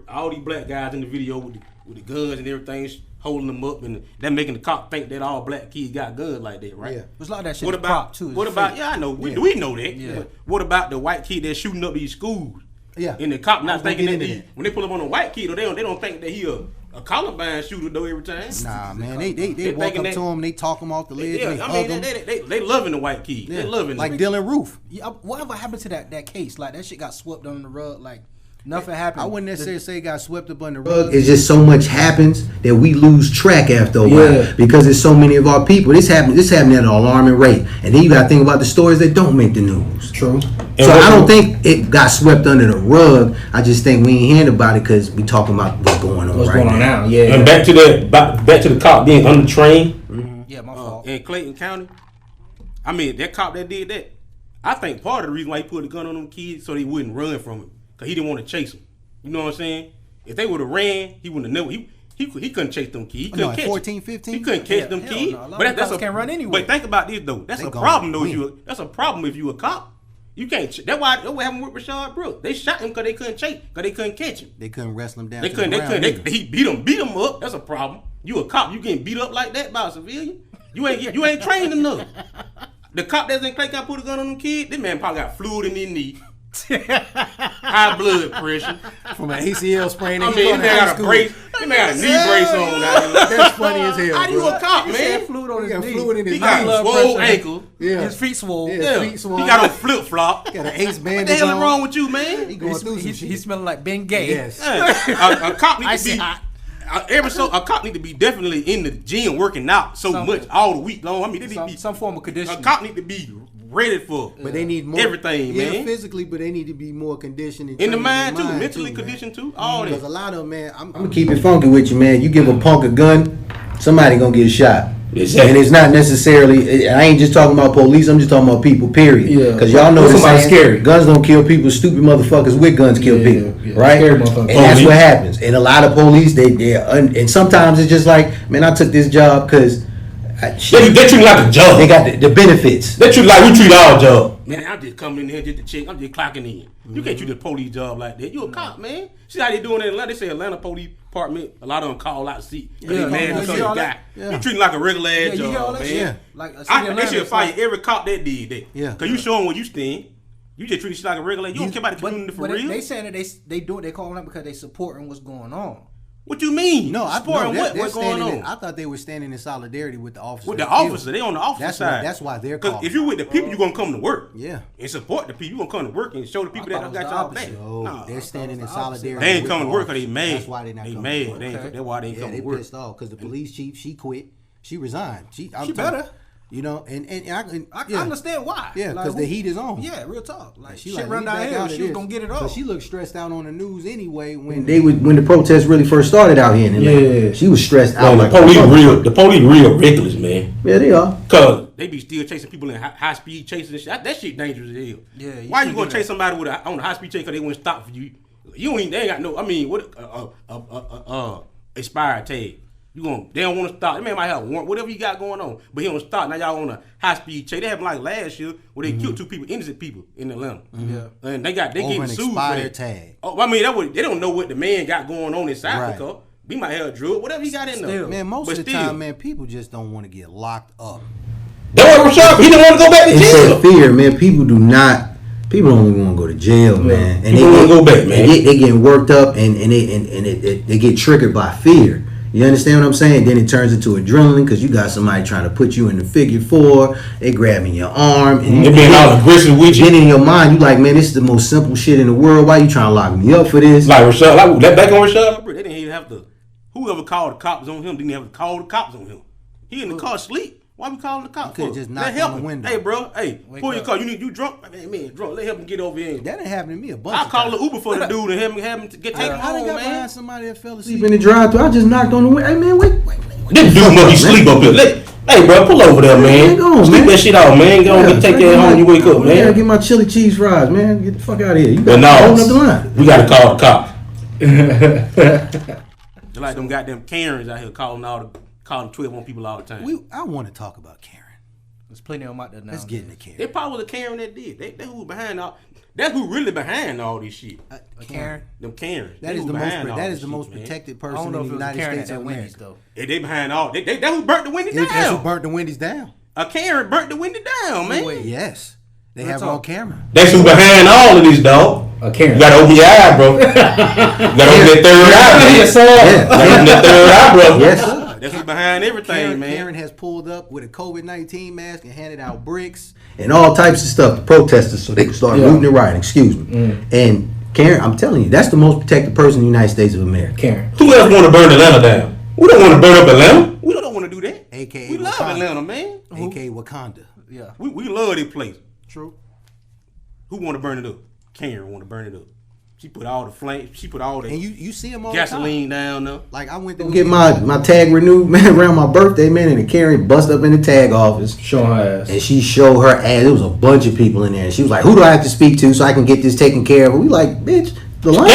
all these black guys in the video with the guns and everything, holding them up, and that making the cop think that all black kids got guns like that, right? Yeah. It's like that shit. What about too? what about? Yeah, I know. We know that. Yeah. But what about the white kid that's shooting up these schools? Yeah. And the cop not thinking that, that. when they pull up on a white kid, or they don't think that he a Columbine shooter though every time. Nah, man, they walk up to him, they talk him off the ledge, Yeah, they I hug mean him. they loving the white kid. Yeah. They loving like them. Dylan Roof. Yeah, whatever happened to that case? Like that shit got swept under the rug. Like nothing happened. I wouldn't necessarily say it got swept up under the rug. It's just so much happens that we lose track after a while, because there's so many of our people. This happened at an alarming rate, and then you got to think about the stories that don't make the news. True. So I don't think it got swept under the rug. I just think we ain't hearing about it because we talking about what's going on now. Yeah. And back to the cop being undertrained. Yeah, my fault. In Clayton County. I mean, that cop that did that, I think part of the reason why he put the gun on them kids so they wouldn't run from him, because he didn't want to chase them. You know what I'm saying? If they would have ran, he wouldn't have never. He couldn't chase them kids. He couldn't catch 14, them. 15? He couldn't catch them hell kids. no. A lot But of that's cops can't run anyway. But think about this though. That's They a gone problem though. win. That's a problem if you a cop. You can't. That's what happened with Rashad Brooks. They shot him because they couldn't chase, because they couldn't catch him. They couldn't wrestle him down. They to the couldn't. ground either. He beat him up. That's a problem. You a cop. You getting beat up like that by a civilian. You ain't trained enough. The cop that's in Clay County put a gun on them kids. This man probably got fluid in his knee, high blood pressure. From an ACL sprain. I mean, this man got a brace. This man got a knee brace on now. That's funny as hell. How you a cop, He man? said fluid on He his got knee. fluid in his He got knee. a swole ankle. Yeah. His feet swole. Yeah. Yeah. feet swole. He got on flip flop. Got an ace What bandage the hell is on. wrong with you, man? He going through some He's shit. smelling like Ben Gay. Yes. A cop needs to Icy be hot. a cop need to be definitely in the gym working out so much all the week long. I mean, they need to be Some form of conditioning. a cop need to be ready for. But they need more everything, yeah, man. physically, but they need to be more conditioned In the trained mind too, man. mentally conditioned too, all Because that. a lot of them, man, I'm gonna keep it funky with you, man. You give a punk a gun, somebody gonna get shot. Exactly. And it's not necessarily. I ain't just talking about police. I'm just talking about people. Period. Yeah. Because y'all know Somebody saying, scary. guns don't kill people. Stupid motherfuckers with guns kill Yeah, people. yeah. Right. Scary motherfuckers. And that's Police. what happens. And a lot of police, and sometimes it's just like, man, I took this job because They treat it like a job. they got the benefits. They treat like we treat our job. Man, I'm just coming in here just to check. I'm just clocking in. You can't treat the police job like that. You a cop, man. See how they doing in Atlanta? They say Atlanta Police Department. A lot of them call out seat. Yeah, They mad you because hear the all guy. that? Yeah. You treating like a regular ass Yeah, you hear all job, that man. shit? Yeah. Like a city They Atlanta, should it's fire like- every cop that did that. Yeah. Cause you showing what you stand. You just treat this shit like a regular. You don't care about the community for but real. They saying that they do it. They calling out because they supporting what's going on. What you mean? No, Supporting they're what's going standing on? I thought they were standing in solidarity with the officer. With the that killed. officer, they on the officer That's side. that's why they're Because calling. if you with the people, you gonna come to work. Yeah. And support the people. You gonna come to work and show the people I that thought got it was y'all the back. opposite. No, Nah. they're standing in the opposite. solidarity. They ain't with coming the to work because officer. they mad. That's why they not They coming mad. to work. That's why they ain't Yeah, coming they to work. pissed off because the police chief, she quit. She resigned. She better. You know, and I understand why. Yeah, because the heat is on. Yeah, real talk. Like she shit like, run down here, she was gonna get it all. So she looked stressed out on the news anyway when the protests really first started out here in Atlanta. Yeah, she was stressed out. The police real reckless, man. Yeah, they are. Cause they be still chasing people in high speed chases and shit. That shit dangerous as hell. Yeah. Why you gonna chase somebody on a high speed chase because they wouldn't stop for you? You ain't. They ain't got no. I mean, what expired tag. They don't want to stop. That man might have warrant, whatever you got going on, but he don't stop. Now y'all on a high speed chase. They happened like last year where they killed 2 people, innocent people in Atlanta. Yeah, and they getting sued for that tag. Oh, I mean they don't know what the man got going on inside the car. He might have a drug, whatever he got in there. Man, most of the time, man, people just don't want to get locked up. That's what Rashad. He didn't want to go back to jail. It's that fear, man. People don't even want to go to jail, man. And they want to go back, man. They getting worked up and they get triggered by fear. You understand what I'm saying? Then it turns into adrenaline because you got somebody trying to put you in the figure 4. They grabbing your arm. And they being all aggressive with you. Then in your mind, you like, man, this is the most simple shit in the world. Why you trying to lock me up for this? Like Rashad, that back on Rashad? They didn't even have to. Whoever called the cops on him didn't have to call the cops on him. He in the car asleep. Why we calling the cops? Could just knock on the window. Hey, bro. Hey, pull your car. You drunk? Man, drunk. Let him get over here. That didn't happen to me a bunch I of call times. the Uber for the dude and have him to get taken home, I got man. behind somebody that fell asleep in the drive-thru. I just knocked on the window. Hey, man, wait. This dude must be sleep up here. Hey, bro, pull over there, man. Sleep that shit out, man. Go and take that home when you wake up, man. Yeah, get my chili cheese fries, man. Get the fuck out of here. You but got to hold up the line. We got to call the cops. Just like them goddamn Karens out here calling 12 on people all the time. I want to talk about Karen. There's plenty of them out there now. Let's get into Karen. They probably was a Karen that did. They who behind all. That's who really behind all this shit. Karen. Them Karens. That is the most protected person in the United States of America. Though. They behind all. That who burnt the Wendy's down. That's who burnt the Wendy's down. A Karen burnt the Wendy's down, man. Wait. Yes. They have it on camera. That's who behind all of this, dog. A Karen. You gotta open your eye, bro. You gotta open that third eye, Yes, sir. You gotta open that third eye, bro. Yes, sir. That's who's behind everything, man. Karen has pulled up with a COVID-19 mask and handed out bricks and all types of stuff to protesters so they can start looting and rioting. Excuse me. And Karen, I'm telling you, that's the most protected person in the United States of America. Karen. Who else want to burn Atlanta down? We don't want to burn up Atlanta. We don't want to do that. AKA we love Wakanda. Atlanta, man. AKA Wakanda. Yeah. We love this place. True. Who want to burn it up? Karen want to burn it up. She put all the flames. She put all the and you see them all gasoline the time. down there. Like I went to get my tag renewed, man, around my birthday, man, and the Karen bust up in the tag office, showing her ass, and she showed her ass. There was a bunch of people in there, and she was like, "Who do I have to speak to so I can get this taken care of?" And we like, "Bitch, the line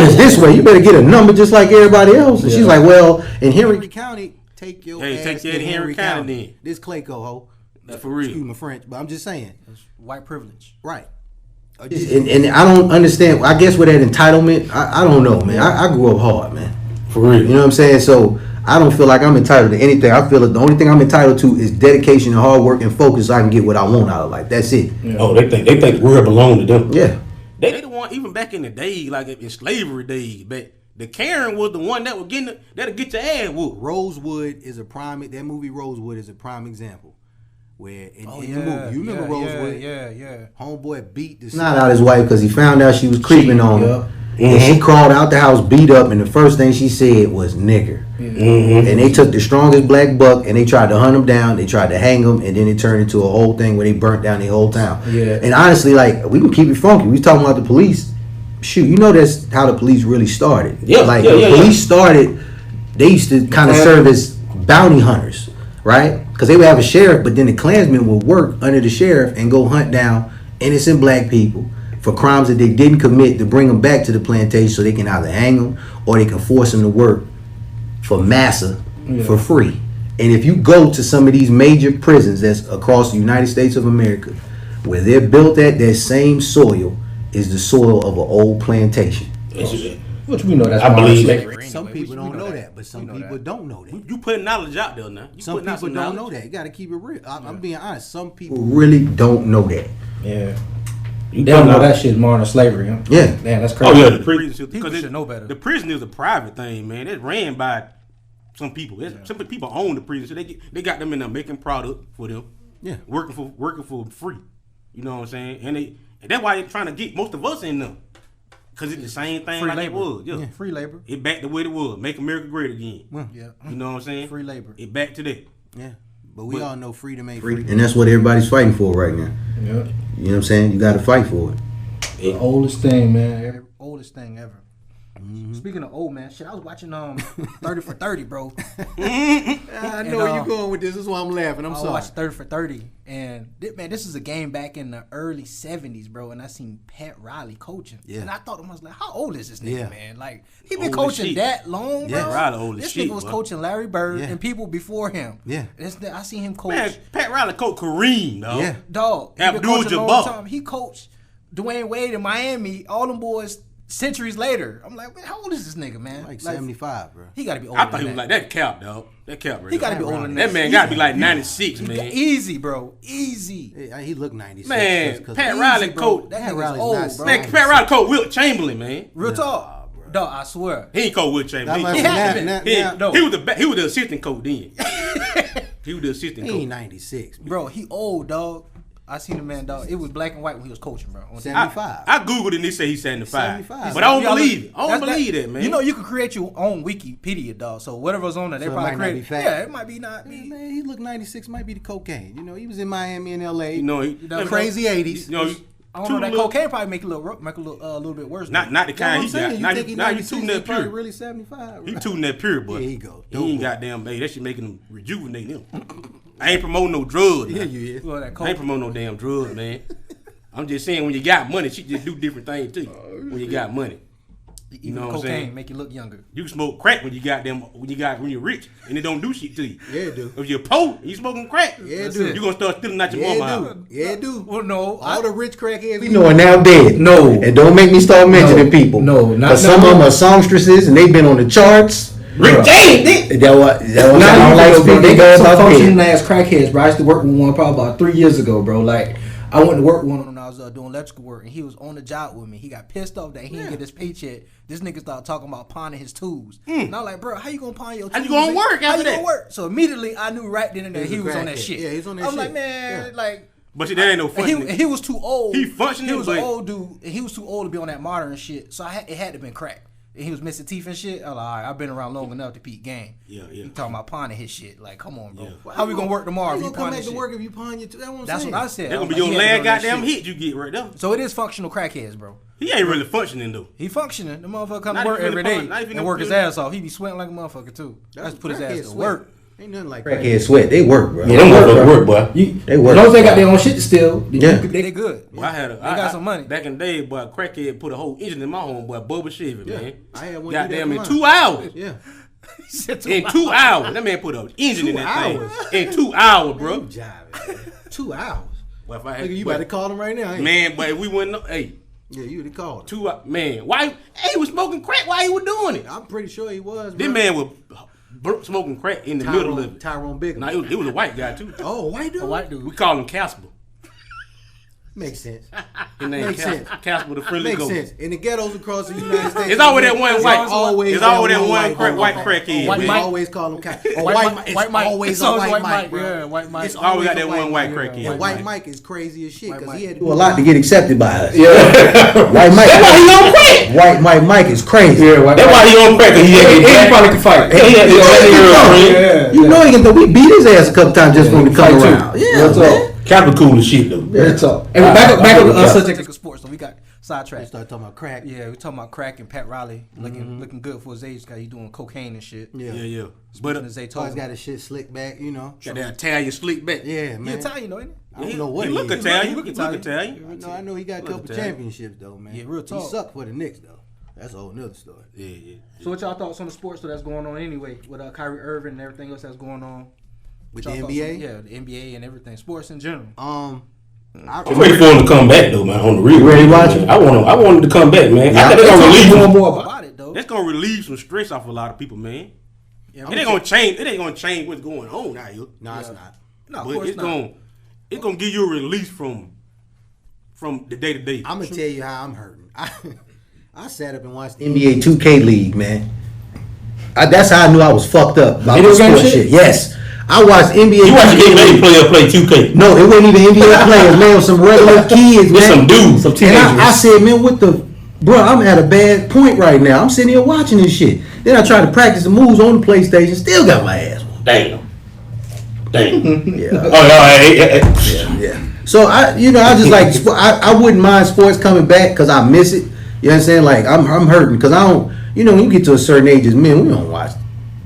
is this way. You better get a number just like everybody else." And she's like, "Well, in Henry County, take your ass to Henry County. Then. This Clayco ho. That's for real. Excuse my French, but I'm just saying, that's white privilege, right?" And I don't understand. I guess with that entitlement, I don't know, man. I grew up hard, man. For real. You know what I'm saying? So I don't feel like I'm entitled to anything. I feel like the only thing I'm entitled to is dedication and hard work and focus so I can get what I want out of life. That's it. Yeah. Oh, they think the world belongs to them. Yeah. They the one, even back in the day, like in slavery days, but the Karen was the one that was that'll get your ass whooped. Rosewood is that movie Rosewood is a prime example. Where in the movie, you remember Rosewood? Yeah. Homeboy beat the snot out his wife because he found out she was creeping on him. And she crawled out the house beat up, and the first thing she said was nigger. And they took the strongest black buck and they tried to hunt him down. They tried to hang him, and then it turned into a whole thing where they burnt down the whole town. Yeah. And honestly, like, we can keep it funky. We talking about the police. Shoot, you know that's how the police really started. Yeah. Police started. They used to kind of serve as bounty hunters, right? Because they would have a sheriff, but then the Klansmen would work under the sheriff and go hunt down innocent black people for crimes that they didn't commit to bring them back to the plantation so they can either hang them or they can force them to work for massa for free. And if you go to some of these major prisons that's across the United States of America, where they're built at, that same soil is the soil of an old plantation. Which we know that's I believe slavery. Some people don't know that, but some people don't know that. You putting knowledge out there now. Some people don't know that. You got to keep it real. I'm being honest. Some people really don't know that. Yeah. They don't know that shit's more than slavery, huh? Yeah. Man, that's crazy. Oh yeah, the prison. People should know better. The prison is a private thing, man. It's ran by some people. Some people own the prison, so they got them in there making product for them. Yeah. Working for free. You know what I'm saying? And that's why they're trying to get most of us in them. Cause it's the same thing free like labor. it was. Yeah. Free labor. It back the way it was. Make America great again. Yeah. You know what I'm saying? Free labor. It back to that. Yeah. But we all know freedom ain't free. And that's what everybody's fighting for right now. Yeah. You know what I'm saying? You got to fight for it. The oldest thing, man. Oldest thing ever. Speaking of old, man, shit, I was watching 30 for 30, bro. I know where you going with this. This is why I'm laughing. I'm sorry. I watched 30 for 30, and this is a game back in the early 70s, bro. And I seen Pat Riley coaching, and I thought I was like, how old is this nigga, man? Like he been coaching that long, bro. Pat Riley old as this shit, nigga was coaching Larry Bird and people before him. Yeah, I seen him coach. Man, Pat Riley coached Kareem, dog. Yeah, dog. Abdul-Jabbar. He coached Dwayne Wade in Miami. All them boys. Centuries later, I'm like, man, how old is this nigga, man? Like 75, bro. He got to be older. I thought he was like that cap, dog. That cap, right? He got to be older than that. Man got to be like 96, man. Easy, bro. Easy. He looked 96. Man, Pat Riley coach. That nigga's old, bro. Man, Pat Riley coach Wilt Chamberlain, man. Real talk, dog. I swear. He ain't coach Wilt Chamberlain. He was the assistant coach then. He was the assistant coach. He ain't 96, bro. He old, dog. I seen the man, dog. It was black and white when he was coaching, bro. 75. I googled it and they say he's 75. But I don't believe it. I don't believe that, man. You know, you can create your own Wikipedia, dog. So whatever's on there, they probably create. Yeah, it might be not. Man, he looked 96. Might be the cocaine. You know, he was in Miami and LA. You know, crazy 80s. You know, I don't know. That cocaine probably make a little bit worse. Not the kind he got. Now you tooting that pure. Really 75. He tooting that pure, but here you go. He ain't goddamn. Hey, that shit making him rejuvenate him. I ain't promoting no drugs. Yeah, you is. Well, I ain't promoting no damn drugs, man. I'm just saying when you got money, she just do different things to you. When you got money, you know what I'm saying? Make you look younger. You can smoke crack when you're rich and it don't do shit to you. Yeah, it do. If you're poor and you smoking crack, yeah, it do. You gonna start stealing out your mama house. Yeah, it do. Well, no, all the rich crackheads we know are now dead. No, and don't make me start mentioning people. No, not some of them are songstresses and they've been on the charts. Rick James, that was I don't like speaking. They got some functioning ass crackheads, bro. I used to work with one probably about 3 years ago, bro. Like I went to work with one when I was doing electrical work, and he was on the job with me. He got pissed off that he didn't get his paycheck. This nigga started talking about pawning his tools. And I was like, bro, how you gonna pawn your tools? How you gonna work after that? So immediately I knew right then and there he was on that shit. Yeah, he's on that shit. I was like, man, like. But that ain't no functioning. He was too old. He functioning. He was an old dude, and he was too old to be on that modern shit. So it had to been crack. And he was missing teeth and shit. I was like, all right, I've been around long enough to peep game. Yeah. You talking about pawning his shit? Like, come on, bro. Yeah. How we gonna work tomorrow if you pawn his shit? Work if you pawn your? That's what I said. That gonna be your last goddamn hit you get right there. So it is functional crackheads, bro. He ain't really functioning though. He functioning. The motherfucker come to work every day and work his ass off. He be sweating like a motherfucker too. That's put his ass to work. Ain't nothing like crackhead sweat. They work, bro. Yeah, them motherfuckers work, boy. They work. As long as they got their own shit to steal, they good. Well, they got some money. Back in the day, boy, crackhead put a whole engine in my home, boy, Bubba Chevy, man. I had one. Goddamn, in 2 hours. Yeah. In 2 hours, that man put an engine in that thing. In 2 hours, bro. You jiving, 2 hours. Well, if I had, nigga, you better call him right now. Man, but we wouldn't know. Hey. Yeah, you would have called him. 2 hours. Man, why? Hey, he was smoking crack while he was doing it. I'm pretty sure he was, bro. This man was smoking crack in the middle of it. Tyrone Biggums. Nah, it was a white guy, too. Oh, a white dude? A white dude. We call him Casper. Makes sense. His name Casper the Friendly Ghost. Makes sense. In the ghettos across the United States. It's always that one white. It's always that one white crackhead. We always call him White Mike. Always a White Mike, bro. Yeah, White Mike. It's always got that one white crackhead. And White Mike is crazy as shit because he had to do a lot to get accepted by us. Yeah. White Mike. That's why he on crack. White Mike is crazy. Yeah, that's why he on crack. He probably can fight. You know he can. We beat his ass a couple times just for him to come around. Yeah, man. Capital cool as shit though. Yeah, talk. And back up the subject of sports. So we got sidetracked. We started talking about crack. Yeah, we talking about crack and Pat Riley looking good for his age. Cause he's doing cocaine and shit. Yeah. But he's got his shit slicked back, you know. Got that Italian slick back. Yeah, man. He Italian, though, ain't he? I don't know what he look Italian. He look Italian. I know he got a couple championships though, man. Yeah, real talk. He sucked for the Knicks though. That's a whole nother story. Yeah. So what y'all thoughts on the sports that's going on anyway with Kyrie Irving and everything else that's going on with the NBA? Yeah, the NBA and everything, sports in general. I'm ready for him to come back though, man. On the real, ready watching? I want him to come back, man. Yeah, I think they're gonna relieve more about it though. That's gonna relieve some stress off a lot of people, man. Yeah, it ain't gonna change. It ain't gonna change what's going on out here. No, it's not. No, but it's gonna give you a release from the day to day. I'm gonna tell you how I'm hurting. I sat up and watched the NBA 2K League, man. That's how I knew I was fucked up about the sports shit. Yes. I watched NBA. You watch NBA player play 2K? No, it wasn't even NBA players, man. It was some regular kids, man. Some dudes, some teenagers. And I said, man, what the... Bro, I'm at a bad point right now. I'm sitting here watching this shit. Then I tried to practice the moves on the PlayStation. Still got my ass whooped. Damn. Dang. Yeah. Yeah. So I just like I wouldn't mind sports coming back because I miss it. You know what I'm saying? Like I'm hurting because I don't. You know, when you get to a certain age, as men, we don't watch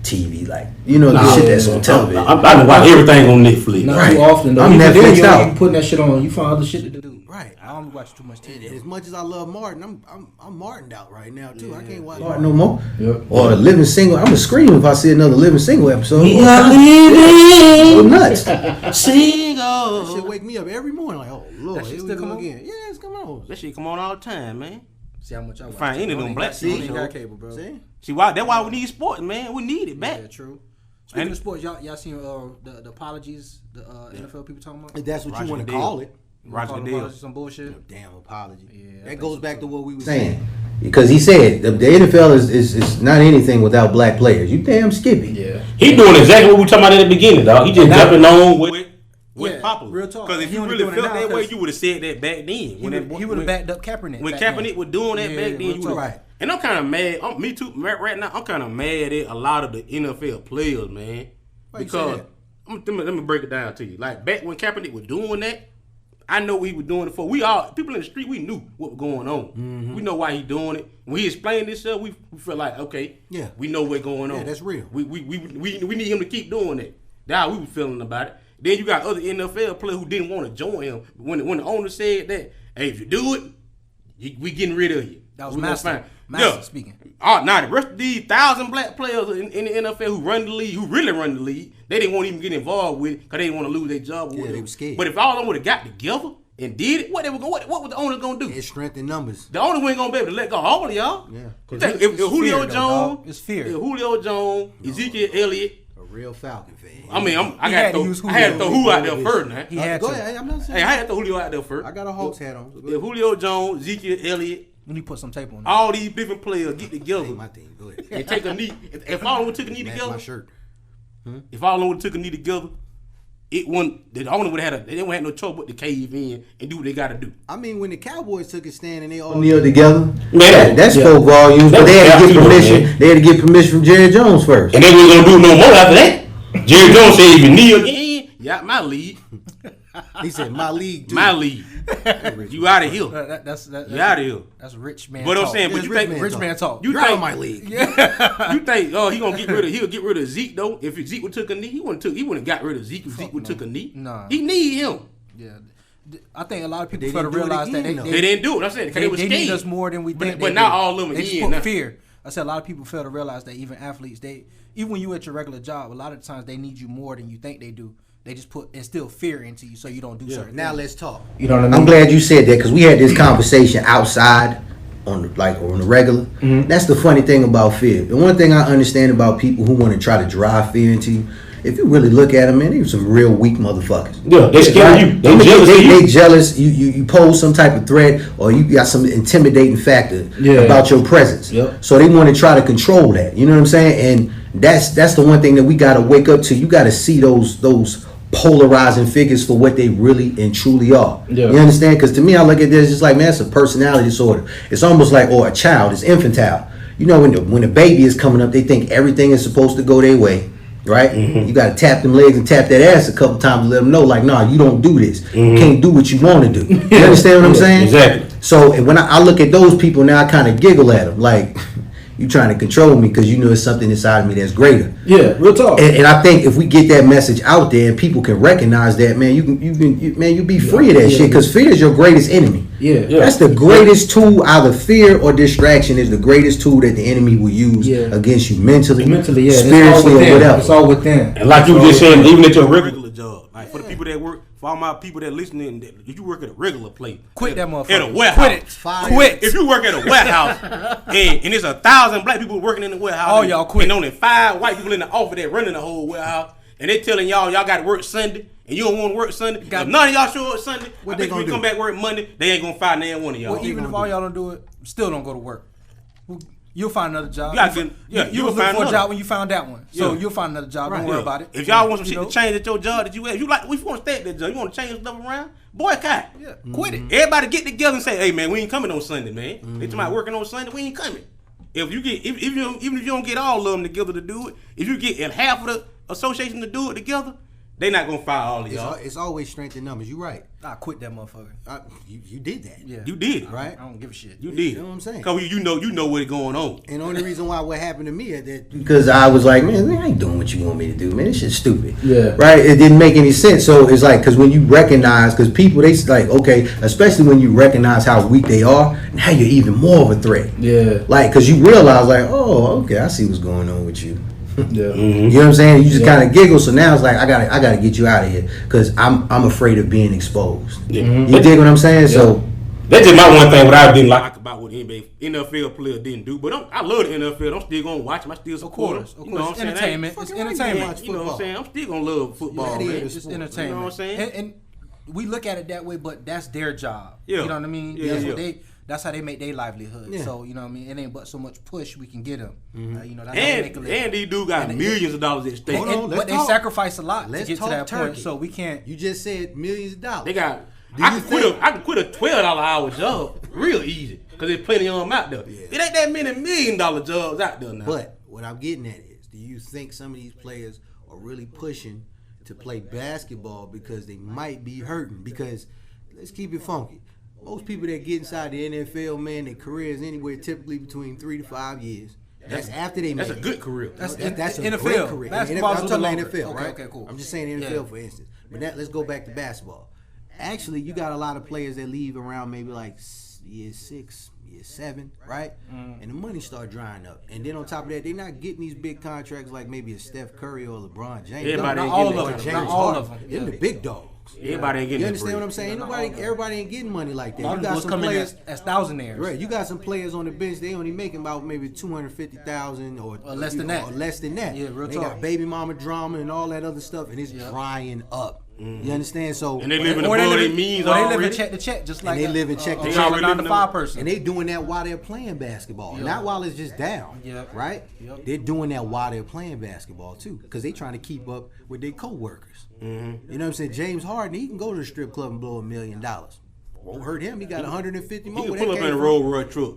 TV like the shit that's on television. I watch everything on Netflix. Not too often though. I'm Netflixed out. You putting that shit on. You find other shit to do. Right. I don't watch too much TV. And as much as I love Martin, I'm Martined out right now too. I can't watch Martin no more. Yep. Or a Living Single. I'm gonna scream if I see another Living Single episode. We are living nuts. That Single. shit wake me up every morning like, oh Lord, That shit here we still go come on? again. Yeah, it's coming on. That shit come on all the time, man. See how much I watch. Find any of them black See, shows. got cable, bro. See why? That's why we need sports, man. We need it back. Yeah, true. Speaking of sports, y'all seen the apologies the NFL people talking about? If that's what Roger you want to Goodell. call it. Roger Calling Goodell. apologies some bullshit. Damn apology. Yeah, I That think goes so, back too. to what we were saying. Saying because he said the NFL is not anything without black players. You damn Skippy. Yeah. He doing exactly what we talking about at the beginning, dog. He just jumping on with. With Yeah, popular. real talk. Because if He you only really doing it felt now that way, 'cause you would have said that back then. He would have backed up Kaepernick. When back Kaepernick then. was doing that back then, real you would talk. Right. And I'm kind of mad. Me too. Right now, I'm kind of mad at a lot of the NFL players, man. Why you say Because that? let me break it down to you. Like back when Kaepernick was doing that, I know what he was doing it for. We all people in the street, we knew what was going on. Mm-hmm. We know why he doing it. When he explained this stuff, we felt like okay, Yeah. we know what's going on. Yeah, that's real. We need him to keep doing it. That's how we were feeling about it. Then you got other NFL players who didn't want to join him. When the owner said that, hey, if you do it, we getting rid of you. That was We gonna Master find- speaking. Now the rest of these 1,000 black players in the NFL who run the league, who really run the league, they didn't want to even get involved with it because they didn't want to lose their job. Or Yeah, whatever. they were scared. But if all of them would have got together and did it, what was the owner gonna do? It's strength in numbers. The owner ain't gonna be able to let go of all of y'all. Yeah. You think if Julio fear, though, Jones, dog. It's fear. if Julio Jones, Ezekiel Elliott. A real Falcon fan. I mean, I He had had to to use throw who out there Julio. first, man. He had Go to. ahead. I'm not saying. Hey, I had to throw Julio out there first. I got a Hawks hat on. So go If ahead. Julio Jones, Ezekiel Elliott, When you put some tape on it. all these different players get together Ain't my thing. Go ahead. and take a knee. If all of them took a knee Match together, my shirt. if all of them took a knee together, it wouldn't. The owner would have they wouldn't have no trouble but to cave in and do what they got to do. I mean, when the Cowboys took a stand and they all Kneel together. Man, That spoke volumes, but they had to get permission. Man. They had to get permission from Jerry Jones first. And they wasn't gonna do no more after that. Jerry Jones said if you kneel again, You out my league, he said my league. Too. my league. You out of here. That's You out of here. That's rich man. But I'm talk. saying, Yeah, but it's you rich think man Rich man talk. you You're out think of my league. you think he'll get rid of Zeke though? If Zeke would took a knee, he wouldn't got rid of Zeke if Zeke would took a knee. Nah. He need him. Yeah. I think a lot of people they fail to didn't do it realize that again, they, though. They didn't do it. I'm saying because they was they scared. need us more than we think. But they not do. all of them They just in put now. fear. I said a lot of people fail to realize that even athletes, even when you at your regular job, a lot of times they need you more than you think they do. They just instill fear into you so you don't do certain Now things. let's talk. You know what I mean? I'm glad you said that because we had this conversation outside on the regular. That's the funny thing about fear. The one thing I understand about people who want to try to drive fear into you, if you really look at them, man, they're some real weak motherfuckers. yeah, they scare you. They They, jealous of they you. jealous. You pose some type of threat, or you got some intimidating factor about your presence. Yep. So they want to try to control that. You know what I'm saying? And that's the one thing that we got to wake up to. You got to see those polarizing figures for what they really and truly are. Yeah. You understand? Because to me, I look at this just like, man, it's a personality disorder. It's almost like, or a child, it's infantile. You know, when a baby is coming up, they think everything is supposed to go their way. Right? You got to tap them legs and tap that ass a couple times to let them know, like, nah, you don't do this. You can't do what you want to do. You understand what I'm saying? Exactly. So and when I look at those people now, I kind of giggle at them, like, you trying to control me because you know there's something inside of me that's greater. Yeah, real talk. And I think if we get that message out there and people can recognize that, man, you be free of that shit because fear is your greatest enemy. Yeah. That's the greatest tool. Either fear or distraction is the greatest tool that the enemy will use against you mentally, Mentally, yeah. spiritually, or whatever. It's all within. And like you were just saying, even at your regular Regular job. Like for the people that work, for all my people that listening, that you work at a regular place. Quit that motherfucker. At a warehouse. Quit it. Fire. Quit. If you work at a warehouse and there's 1,000 black people working in the warehouse, All y'all quit. And only 5 white people in the office that running the whole warehouse, and they telling y'all got to work Sunday, and you don't want to work Sunday. If none of y'all show up Sunday, What I they bet gonna you do? come back work Monday, they ain't gonna fire neither one of y'all. Well, even if all y'all don't do it, still don't go to work. You'll find another job. You gotta get- yeah, you you'll was looking find for a another. job when you found that one. So Yeah. you'll find another job. Don't Yeah. worry about it. If y'all want some You shit know? to change at your job that you at, if you want to stay at that job, you want to change stuff around, boycott. Yeah. Quit it. Everybody get together and say, "Hey man, we ain't coming on Sunday, man. They talking about working on Sunday, we ain't coming." If you get, if you even if you don't get all of them together to do it, if you get half of the association to do it together, They not gonna fire all of y'all. It's always strength in numbers. You're right. I quit that motherfucker. You did that. Yeah. You did it, Right? I don't give a shit. You did. You know what I'm saying? Cause you know what's going on. And the only reason why what happened to me is that Because I was like, man, I ain't doing what you want me to do, man. This shit's stupid. Yeah. Right? It didn't make any sense. So it's like, because when you recognize, because people, they like, okay, especially when you recognize how weak they are, now you're even more of a threat. Yeah. Like, because you realize, like, oh, okay, I see what's going on with you. Yeah. You know what I'm saying? You just kind of giggle. So now it's like, I gotta get you out of here because I'm afraid of being exposed. Yeah. You dig what I'm saying? So That's just my one thing. What I didn't like. Like about what NFL player didn't do, but I love the NFL. I'm still gonna watch him. I still support him. Of You know what course. I'm saying? Entertainment. It's Fucking right, entertainment. You know what I'm saying? I'm still gonna love football, Yeah, it man. is. It's You know entertainment. what I'm saying? And we look at it that way, but that's their job. Yeah. You know what I mean? Yeah, That's yeah. what that's how they make their livelihood. Yeah. So, you know what I mean? It ain't but so much push we can get them. You know, that's how they make a living. And these dudes got millions of dollars at stake. Hold on, let's But they talk. sacrifice a lot Let's to get to talk that point. turkey. So we can't. you just said millions of dollars. They got. Do I you can quit a $12 hour job real easy because there's plenty of them out there. Yeah. It ain't that many $1 million jobs out there now. But what I'm getting at is, do you think some of these players are really pushing to play basketball because they might be hurting? Because let's keep it funky. Most people that get inside the NFL, man, their career is anywhere typically between 3 to 5 years. That's after they make That's a it. good career. That's That's a NFL. great career. Basketball's I'm a talking little about NFL, longer. right? Okay, cool. I'm just saying NFL Yeah. for instance. But let's go back to basketball. Actually, you got a lot of players that leave around maybe like year 6, year 7, right? And the money start drying up. And then on top of that, they're not getting these big contracts like maybe a Steph Curry or LeBron James. Everybody Not ain't all getting of that them. kind Not James all Harden. of them. Them the big dogs. Everybody ain't getting You that understand bread. what I'm saying? Everybody ain't getting money like that. A lot You of got was some coming players. as thousandaires. Right, you got some players on the bench. They only making about maybe 250,000 or less than that. Or less than that. Yeah, real they talk. got baby mama drama and all that other stuff, and it's drying up. You understand? So And they living Or above they their live, means or they live in already. check to check, just and like they live in check to They check. already 9 to living 5 in- person. And they doing that while they're playing basketball, Yep. not while it's just down. Yep. Right? Yep. They're doing that while they're playing basketball too, because they trying to keep up with their coworkers. You know what I'm saying? James Harden, he can go to the strip club and blow $1 million. Won't hurt him. He got 150 more. He can Where pull that up in a came Rolls Royce truck.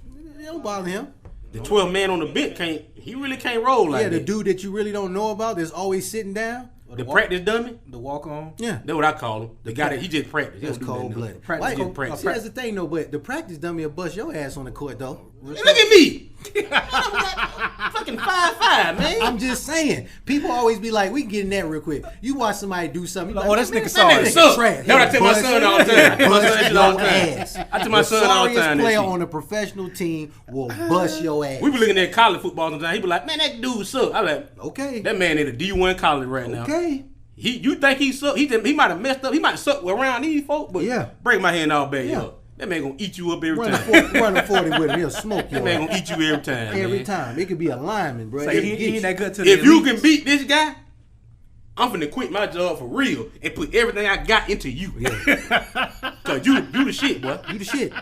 from? It don't bother him. The 12 man on the bench can't. He really can't roll like Yeah, the that. dude that you really don't know about that's always sitting down. The practice dummy. The walk on. Yeah. That's what I call him. The guy that he just practice. He That's don't do nothing cold blooded. else. Practice, He just practice. See, that's the thing though, but the practice dummy will bust your ass on the court though. Hey, look at me. I'm fucking 5'5", man. I'm just saying. People always be like, we can get in that real quick. You watch somebody do something. You Oh, like, this man, nigga that sorry. nigga Suck. trash. That's what I tell my son all the time. I tell my son Bust shit all the your time. ass. I tell my son all the time that player shit. on a professional team will bust your ass. We be looking at college football sometimes. He be like, man, that dude suck. I like, Okay. that man in a D1 college right now. Okay. You think he suck? He might have messed up. He might suck around these folks, but Yeah. break my hand all back Yeah. up. That man gonna eat you up every Run time. a 40 with him. He'll smoke you. That man gonna eat you every time. Every man. time. It could be a lineman, bro. Say It'll he get you. ain't that good to the If you elites. can beat this guy, I'm finna quit my job for real and put everything I got into you. Cause you the shit, boy. You the shit.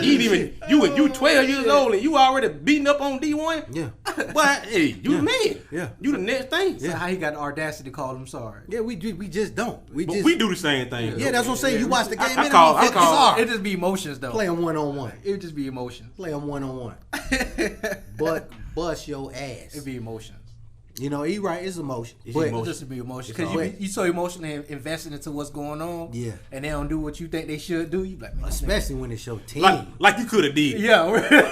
You ain't even you 12 years old and you already beating up on D1. Yeah. Boy, hey, you the man. Yeah. You the next thing. So how he got the audacity to call him sorry? Yeah, we just don't. But just we do the same thing. Yeah, that's what I'm saying. You watch the game. I man, call- I mean, I call- sorry. It just be emotions though. Play them 1-on-1. It would just be emotions. Play them 1-on-1. But bust your ass. It'd be emotions. You know, he right. It's emotion. It's But emotion. Just to be emotions. It's Because you so emotionally invested into what's going on. Yeah. And they don't do what you think they should do. You be like, man, especially when it's your team. Like you could have did. yeah,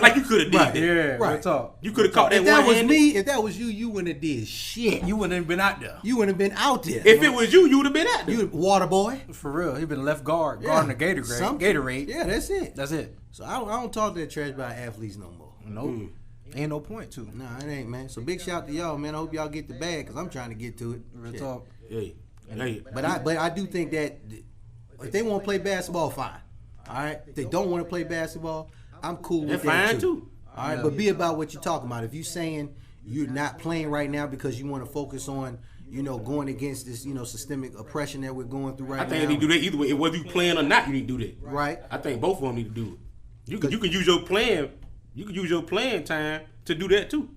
Like you could have did. Right. that. yeah, Right. right. Talk. You could have caught that if that one was hand. me, if that was you, you wouldn't have did shit. You wouldn't have been out there. You wouldn't have been out there. If it was you would have been out there. you water boy. For real. He been left guard. Guarding the Gatorade. Yeah, that's it. That's it. So I don't talk that trash about athletes no more. Nope. Ain't no point to. Nah, it ain't, man. So big shout to y'all, man. I hope y'all get the bag because I'm trying to get to it. Real Shit. talk. Hey. But I do think that if they want to play basketball, fine. All right. If they don't want to play basketball, I'm cool with They're that fine, too. All right, but be about what you're talking about. If you're saying you're not playing right now because you want to focus on, going against this, systemic oppression that we're going through right now. I think they need to do that either way. Whether you playing or not, you need to do that. Right. I think both of them need to do it. You can use your playing. You can use your playing time to do that too.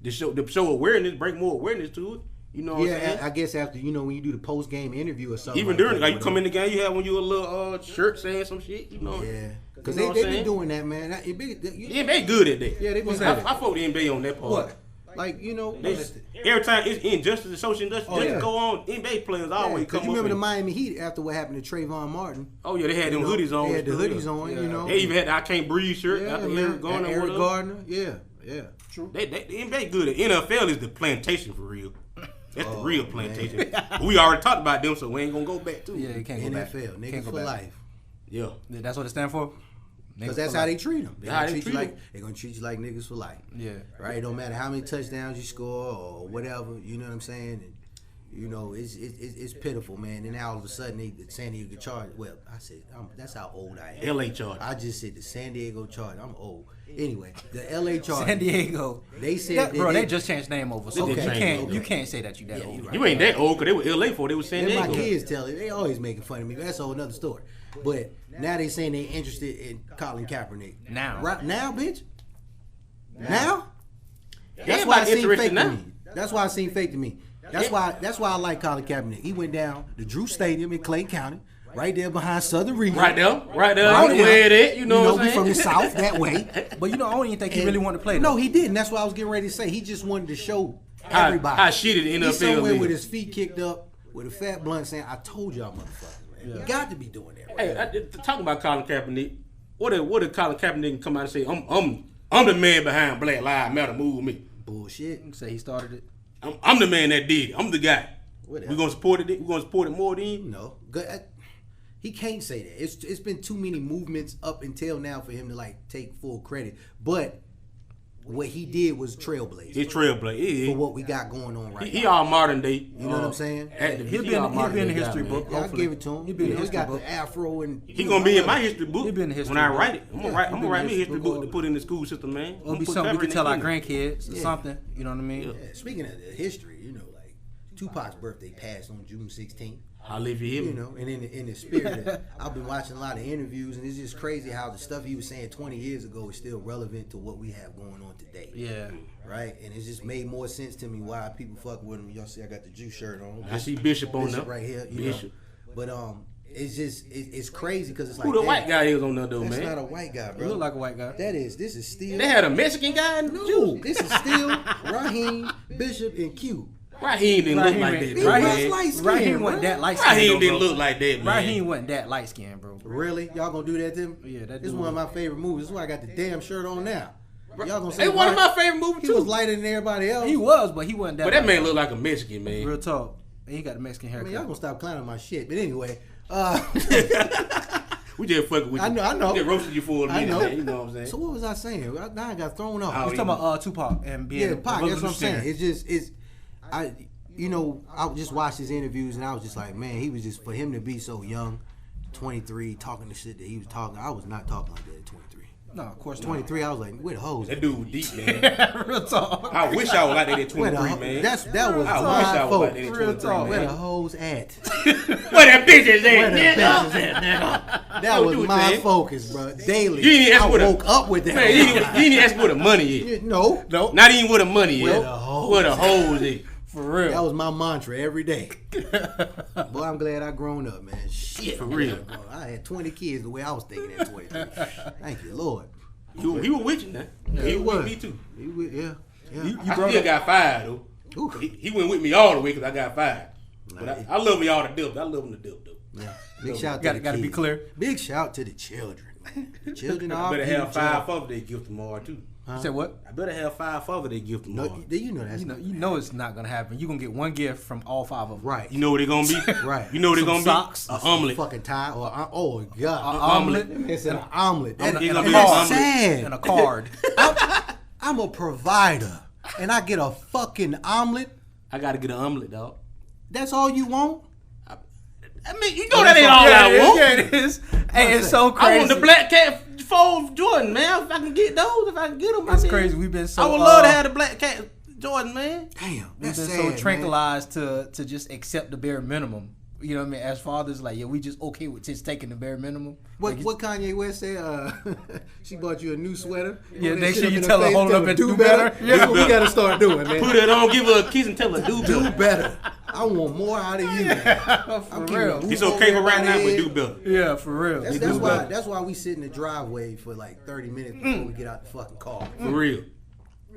To show awareness, bring more awareness to it. You know what I'm saying? I guess after when you do the post game interview or something. Even during, like you come in the game, you have when you a little shirt saying some shit. You know. Yeah. Because You know what they I'm been saying? doing that, man. The NBA good at that. Yeah, they been I good at fought the NBA on that part. What? Like, you know, Every time it's injustice and social injustice, just go on. NBA players always come up. You remember the Miami Heat after what happened to Trayvon Martin? Oh yeah, they had them hoodies on. They had the hoodies on. You know, they even had the I Can't Breathe shirt after Eric Garner. Eric Gardner. Yeah. True. The NBA good. The NFL is the plantation for real. That's the real plantation. We already talked about them, so we ain't gonna go back to it. Yeah, you can't go back. NFL, niggas for life. Yeah, that's what it stands for. Because that's how they treat them. They're gonna treat you like niggas for life. Yeah. Right? It don't matter how many touchdowns you score or whatever. You know what I'm saying? And, you know, it's pitiful, man. And now all of a sudden, the San Diego Chargers. Well, I said that's how old I am. LA Chargers. I just said the San Diego Chargers. I'm old. Anyway, the LA Chargers. San Diego. They said they just changed name over. So Okay. you can't say that you that old. Right? You ain't that old because they were LA for. They were San Diego. My kids tell it. They always making fun of me. That's a whole nother story. But now they saying they interested in Colin Kaepernick. Now. Right now, bitch. Now? That's Everybody why it seemed interested fake now. to me. That's why it seemed fake to me. That's why I like Colin Kaepernick. He went down to Drew Stadium in Clayton County, right there behind Southern Region. Right there. Right Where it at? You know what I'm we saying? from the South that way. But you know, I don't even think he really wanted to play. No, he didn't. That's what I was getting ready to say. He just wanted to show everybody. How shitty the NFL He's somewhere is. with his feet kicked up, with a fat blunt saying, "I told y'all, motherfuckers, man. You got to be doing that." Hey, talking about Colin Kaepernick, what did Colin Kaepernick come out and say? I'm the man behind Black Lives Matter. Move me. Bullshit. Say he started it. I'm the man that did it. I'm the guy. Whatever. We gonna support it. We gonna support it more than you. No, he can't say that. It's been too many movements up until now for him to like take full credit. But what he did was trailblazer. It's trailblazer. For what we got going on right now. He all modern day. You know what I'm saying? He'll be in the history book. Yeah, I'll give it to him. He'll be in the He history got book. the afro and He gonna be in my history book. He'll be in the history when I book. write it. I'm gonna write me a history book to put in the school system, man. It'll be something we can tell our grandkids or something. You know what I mean? Yeah. Speaking of the history, you know, like Tupac's birthday passed on June 16th. I'll leave you here. You know, and in the spirit of, I've been watching a lot of interviews, and it's just crazy how the stuff he was saying 20 years ago is still relevant to what we have going on today. Yeah. Right? And it just made more sense to me why people fuck with him. Y'all see I got the Jew shirt on. I see Bishop on there. Right here. You Bishop. know? But it's just it's crazy because it's like Who the white guy is on there though, that's man? not a white guy, bro. You look like a white guy. This is still. They had a Mexican guy and No, this is still Raheem, Bishop, and Q. Raheem didn't look like that, bro. Raheem wasn't that light skinned. Raheem didn't look like that, man. Raheem wasn't that light skinned, bro. Really? Y'all gonna do that to him? Yeah, that This is one of my favorite movies. This is why I got the damn shirt on now. Y'all gonna say It's one of my favorite movies he too. was lighter than everybody else. He was, but he wasn't that. But that man looked like a Mexican, man. real talk. And he got the Mexican I haircut. mean, y'all gonna stop clowning my shit. But anyway, We just fucking with you. I know. We just roasted you for a minute, I know. man. You know what I'm saying? So what was I saying? Now I got thrown off. Oh, He's talking about Tupac and being Yeah, Pac. That's what I'm saying. It's I just watched his interviews and I was just like, man, he was just for him to be so young, 23, talking the shit that he was talking. I was not talking like that at 23. No, of course not. 23, I was like, where the hoes? That dude was deep, man. Real talk. I wish I was like that at 23, man. That was I my wish I was fault. like that at 23, Where the man. hoes at? Where that bitches Where at, the nigga? bitches at, nigga? That was do it, my man. focus, bro. Daily. You didn't ask I what a- woke up with that. Man, you didn't ask where the money is. No. Not even where the money is. Where the hoes Where the hoes is. For real. That was my mantra every day. Boy, I'm glad I grown up, man. Shit. For real. Bro, I had 20 kids the way I was thinking at 23. Thank you, Lord. He was with you, man. He was with me, too. Yeah. I still got 5, though. Ooh. He went with me all the way because I got 5. But I love y'all to death. I love them to death, though. Yeah. Big shout to the Gotta be kids. clear. Big shout to the children. The children I are better our have future. 5 Father's Day gift tomorrow, too. You said what? I better have 5 Father's Day gift tomorrow. No, you know that's You know it's not gonna happen. You're gonna get one gift from all 5 of them. right. You know what they gonna be? Right. You know what they Some gonna socks. be? An omelet. Fucking tie or oh god, An omelet. It's an omelet. And That, It's a gonna be that's an card. omelet. sad. And a card. I'm a provider, and I get a fucking omelet. I gotta get an omelet, dog. That's all you want? I mean, you know that ain't all I want. Yeah, it is. Hey, it's so crazy. I want the black cat 4 Jordan, man. If I can get those, if I can get them, That's crazy. We've been so. I would love to have the black cat Jordan, man. Damn, We've that's been sad, so man. tranquilized to just accept the bare minimum. You know what I mean? As fathers, like, yeah, we just okay with just taking the bare minimum. What Like, what Kanye West said? She bought you a new sweater. Yeah, Hold that next shit year up you in her tell her, face, hold it tell up and do better. That's what we gotta start doing, man. Put it on, give her a kiss and tell her do Do better. better. I want more out of you. for real. It's okay for right now, but do better. Yeah, for real. That's why we sit in the driveway for like 30 minutes before we get out the fucking car. For real.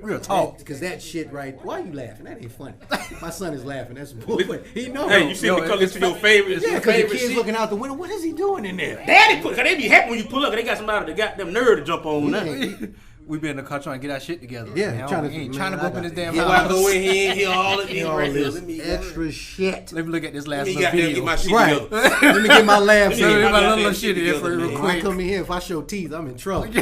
Real talk. Because that shit right. Why are you laughing? That ain't funny. My son is laughing. That's bullshit. He knows. Hey, you see me come to your favorite? Yeah, your because the favorite kid's shit? looking out the window. What is he doing in there? Daddy, cause they be happy when you pull up. Cause they got somebody that got them nerve to jump on. Nothing. We been in the car trying to get our shit together. Yeah, man. trying to- Ain't man, trying to I go up in got- this damn Yeah, So I house. go in here and hear all of these All right here. this Let me extra shit. Let me look at this last Let me little goddamn video. get my shit Right. together. Let me get my laugh. Let me Let me get get my goddamn little shit shit in together, for real man. When I quick. come in here, if I show teeth, I'm in trouble.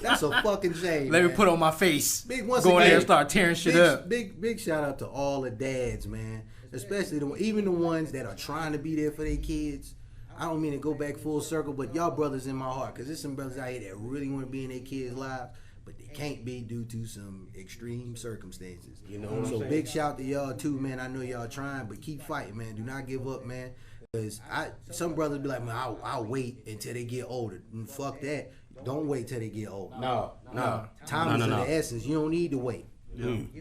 That's a fucking shame. Let me man. put on my face. Big once Go in again, there and start tearing shit big, up. Big shout out to all the dads, man. Especially even the ones that are trying to be there for their kids. I don't mean to go back full circle, but y'all brothers in my heart, because there's some brothers out here that really want to be in their kids' lives, but they can't be due to some extreme circumstances. You know what I'm So saying? big shout to y'all too, man. I know y'all trying, but keep fighting, man. Do not give up, man. Because some brothers be like, man, I'll wait until they get older. Fuck that. Don't wait till they get older. No. Time is No. of the essence. You don't need to wait.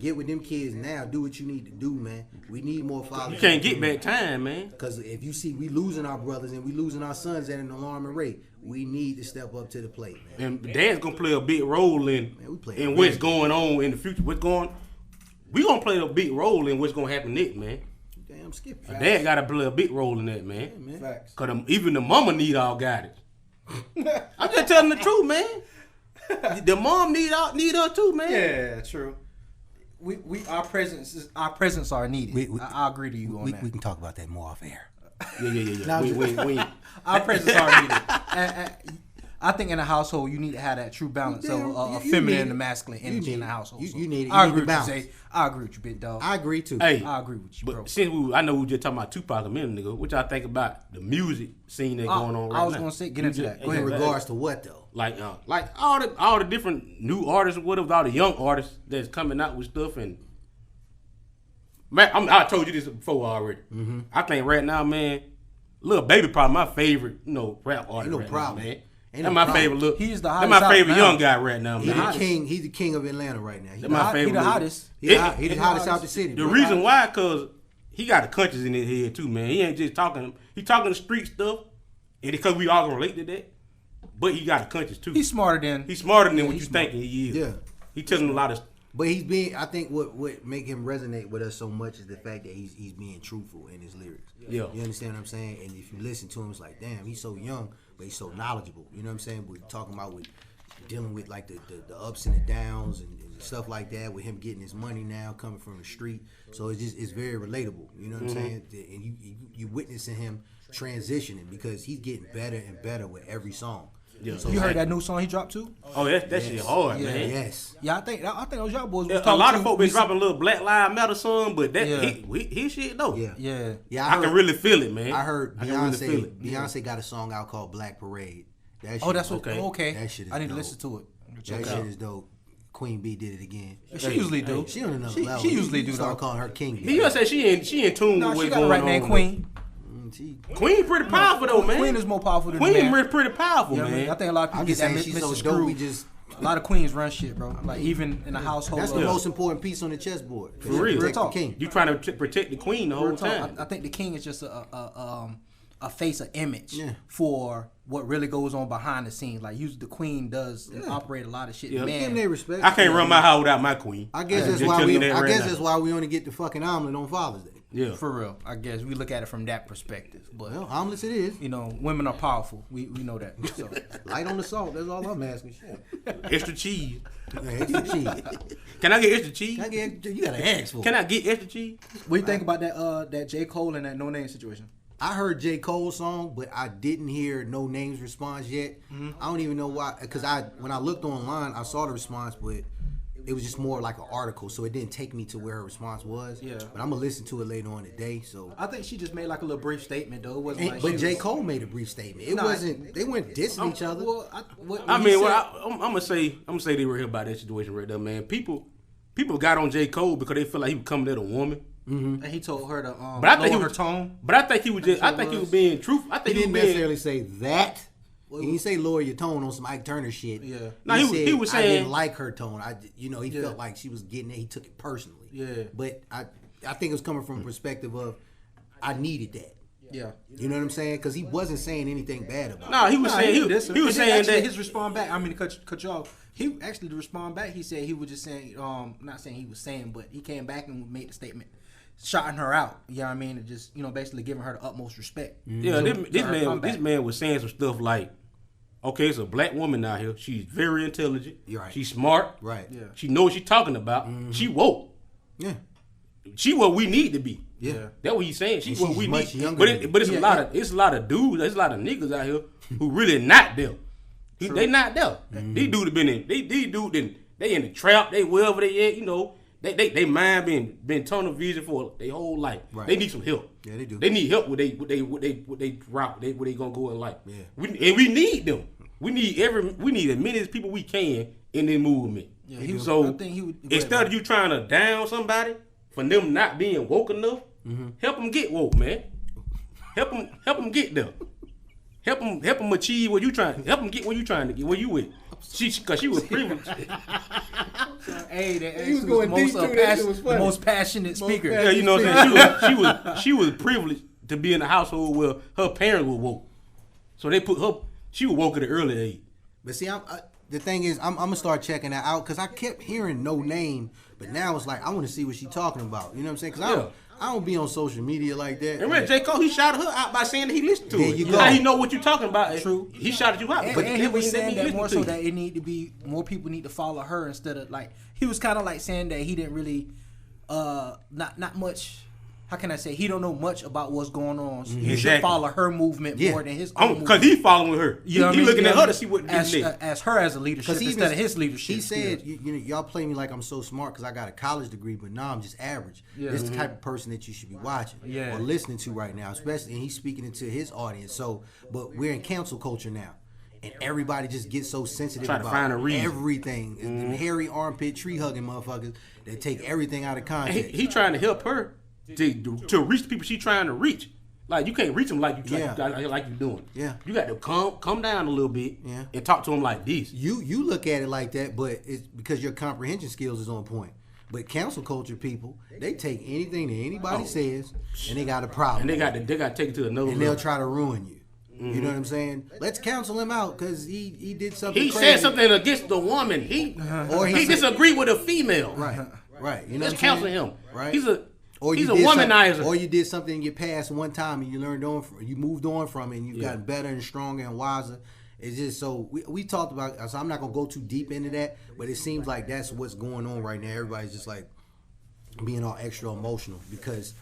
Get with them kids now. Do what you need to do, man. We need more fathers. You can't get back time, man. Because if you see we losing our brothers and we losing our sons at an alarming rate, we need to step up to the plate, man. And dad's gonna play a big role in Man, we play in a what's big- going on in the future. We gonna play a big role in what's gonna happen next, man. Damn, skip. Dad gotta play a big role in that, man. man. Facts. Cause even the mama need all guidance. I'm just telling the truth, man. The mom need her too, man. Yeah, true. Our presence are needed. I agree to you on that. We can talk about that more off air. Yeah. We Our presence are needed. And I think in a household you need to have that true balance of a you feminine need and it. a masculine You energy need in the it. household. You So need it. I You agree need with the you, balance. Zay. I agree with you, big dog. I agree too. Hey, I agree with you, bro. but since I know we were just talking about Tupac a minute ago, what y'all think about the music scene that's going on right now? I was gonna say get into that. Go In ahead. regards to what though? Like all the different new artists, whatever, all the young artists that's coming out with stuff, and man, I told you this before already. Mm-hmm. I think right now, man, Lil Baby probably my favorite, rap artist. Ain't no right problem. Now, man. Ain't That's no my problem. favorite. Look, He's the that's hottest my out favorite now. young guy right now, He man. the king. He's the king of Atlanta right now. That's my favorite. He the look. hottest. He the hottest out the city. The bro. reason why, cause he got the conscience in his head too, man. He ain't just talking. He talking the street stuff, and because we all can relate to that. But he got a conscience too. He's smarter than He's smarter than what he's you smart. thinking he is. Yeah. He telling a lot of. But he's being. I think what make him resonate with us so much is the fact that he's being truthful in his lyrics. Yeah. You understand what I'm saying? And if you listen to him, it's like, damn, he's so young, but he's so knowledgeable. You know what I'm saying? We're talking about dealing with like the ups and the downs and stuff like that. With him getting his money now, coming from the street, so it's very relatable. You know what I'm saying? And you witnessing him transitioning because he's getting better and better with every song. Yeah. So You it's heard like- that new song he dropped too? Oh, that shit hard, Yeah. man. Yes. Yeah, I think those y'all boys was A talking lot of to- folk been dropping a little Black Lives Matter song, but that Yeah. his shit though. Yeah. Yeah. Yeah. I can really feel it, man. I heard I can really feel Beyonce. it. Beyonce got a song out called Black Parade. That Oh, shit that's is what. Okay. Okay. That shit is I need to dope. listen to it. That Check it shit out. is dope. Queen B did it again. She usually do. She on another She- level. she usually You do, start though. calling her King. You gonna say she in tune No, with she what's got a going right on. name, Queen. Queen pretty powerful though, man. Queen is more powerful than Queen the man. pretty powerful, You know what I mean? man. I think a lot of people I'm get just that saying she's so Mr. dope. Screw. We just A lot of queens run shit, bro. Like even in the household. that's the most important piece on the chessboard. For real. Protect the talk. king. You trying to protect the queen the whole Real talk, time. I think the king is just a face, an image Yeah. for what really goes on behind the scenes. Like usually the queen does and operate a lot of shit. Yeah. Give them Man, their respect. I can't run my house without my queen. I guess I'm that's just why telling we. you that I right guess now. that's why we only get the fucking omelet on Father's Day. Yeah. for real. I guess we look at it from that perspective. But Well, omelets it is. you know, women are powerful. We know that. So Light on the salt. That's all I'm asking. Shit. Extra cheese. Extra cheese. Can I get extra cheese? Can I get, you gotta ask for it. Can I get extra cheese? what do you think about that J. Cole and that No Name situation? I heard J. Cole's song, but I didn't hear No Name's response yet. I don't even know why. Because when I looked online, I saw the response, but it was just more like an article, so it didn't take me to where her response was. Yeah. But I'm gonna listen to it later on today. So. I think she just made like a little brief statement though. It wasn't like But she J. was- Cole made a brief statement. It Nah, wasn't. They weren't dissing each other. Well, I mean, I'm gonna say they were here about that situation right there, man. People got on J. Cole because they feel like he was coming at a woman. and he told her to But I think he lower was her tone. But I think he was just. I think he was being truthful. I he think he didn't was being. necessarily say that. He didn't say lower your tone on some Ike Turner shit. Yeah. No, he was I saying- didn't like her tone. He felt like she was getting it. He took it personally. Yeah. But I think it was coming from a perspective of I needed that. Yeah. You know what I'm saying? Because he wasn't saying anything bad about it. No, he was saying he was saying actually, that his respond back. I mean, to cut you off. He actually to respond back. He said he was just saying, not saying he was saying, but he came back and made the statement, shouting her out. You know what I mean? And just basically giving her the utmost respect. Yeah, this man was saying some stuff like, okay, it's a black woman out here. She's very intelligent. You're right. She's smart. Right. Yeah. She knows what she's talking about. She woke. Yeah. She what we need to be. Yeah. That's what he's saying. She's what we much need. younger But it's a lot of dudes. There's a lot of niggas out here who really not there. They not there. These dudes have been in. These dudes they in the trap. They wherever they at. You know. They mind been tunnel vision for their whole life. Right. They need some help. Yeah, they do. They need help with they route. Where they gonna go in life. Yeah. We need them. We need as many as people we can in this movement. Yeah, So I think he would, instead of you trying to down somebody for them not being woke enough, help them get woke, man. Help them get there. Help them achieve what you trying. Help them get where you trying to get. Where you with? Because she was privileged. Hey, that He was going deep through that. It was funny. the most passionate speaker. Yeah, you know what I'm saying. She was privileged to be in a household where her parents were woke, so they put her. She was woke at an early age. But see, the thing is, I'm gonna start checking that out because I kept hearing no name, but now it's like I want to see what she's talking about. You know what I'm saying? Because I don't be on social media like that. And J. Cole, he shouted her out by saying that he listened to There it. you go. Now he know what you're talking about. True. He shouted you out. And he was saying that listening more to so you. that it need to be more people need to follow her instead of he was kind of like saying that he didn't really not much. How can I say he don't know much about what's going on? So he should follow her movement more than his own movement. Because he following her. You know what I he mean? looking at her to see what as her as a leadership instead of his leadership. He said, y'all play me like I'm so smart because I got a college degree, but nah, I'm just average. Yeah. This is the type of person that you should be watching or listening to right now, especially, and he's speaking into his audience. So, but we're in cancel culture now. And everybody just gets so sensitive Try to find a about reason. everything. Them hairy armpit tree hugging motherfuckers that take everything out of context. He trying to help her to reach the people she trying to reach. Like you can't reach them like you like you doing. Yeah. You got to come down a little bit Yeah. and talk to them like this. You look at it like that, but it's because your comprehension skills is on point. But cancel culture people, they take anything that anybody says and they got a problem. And they got to take it to another and level. they'll try to ruin you. You know what I'm saying? Let's cancel him out because he did something He crazy. said something against the woman. He disagreed with a female. Right. You know Let's what I'm cancel saying? him. Right. He's a He's a womanizer. Or you did something in your past one time and you learned you moved on from it and you've gotten better and stronger and wiser. It's just so we talked about. So I'm not gonna go too deep into that, but it seems like that's what's going on right now. Everybody's just like being all extra emotional because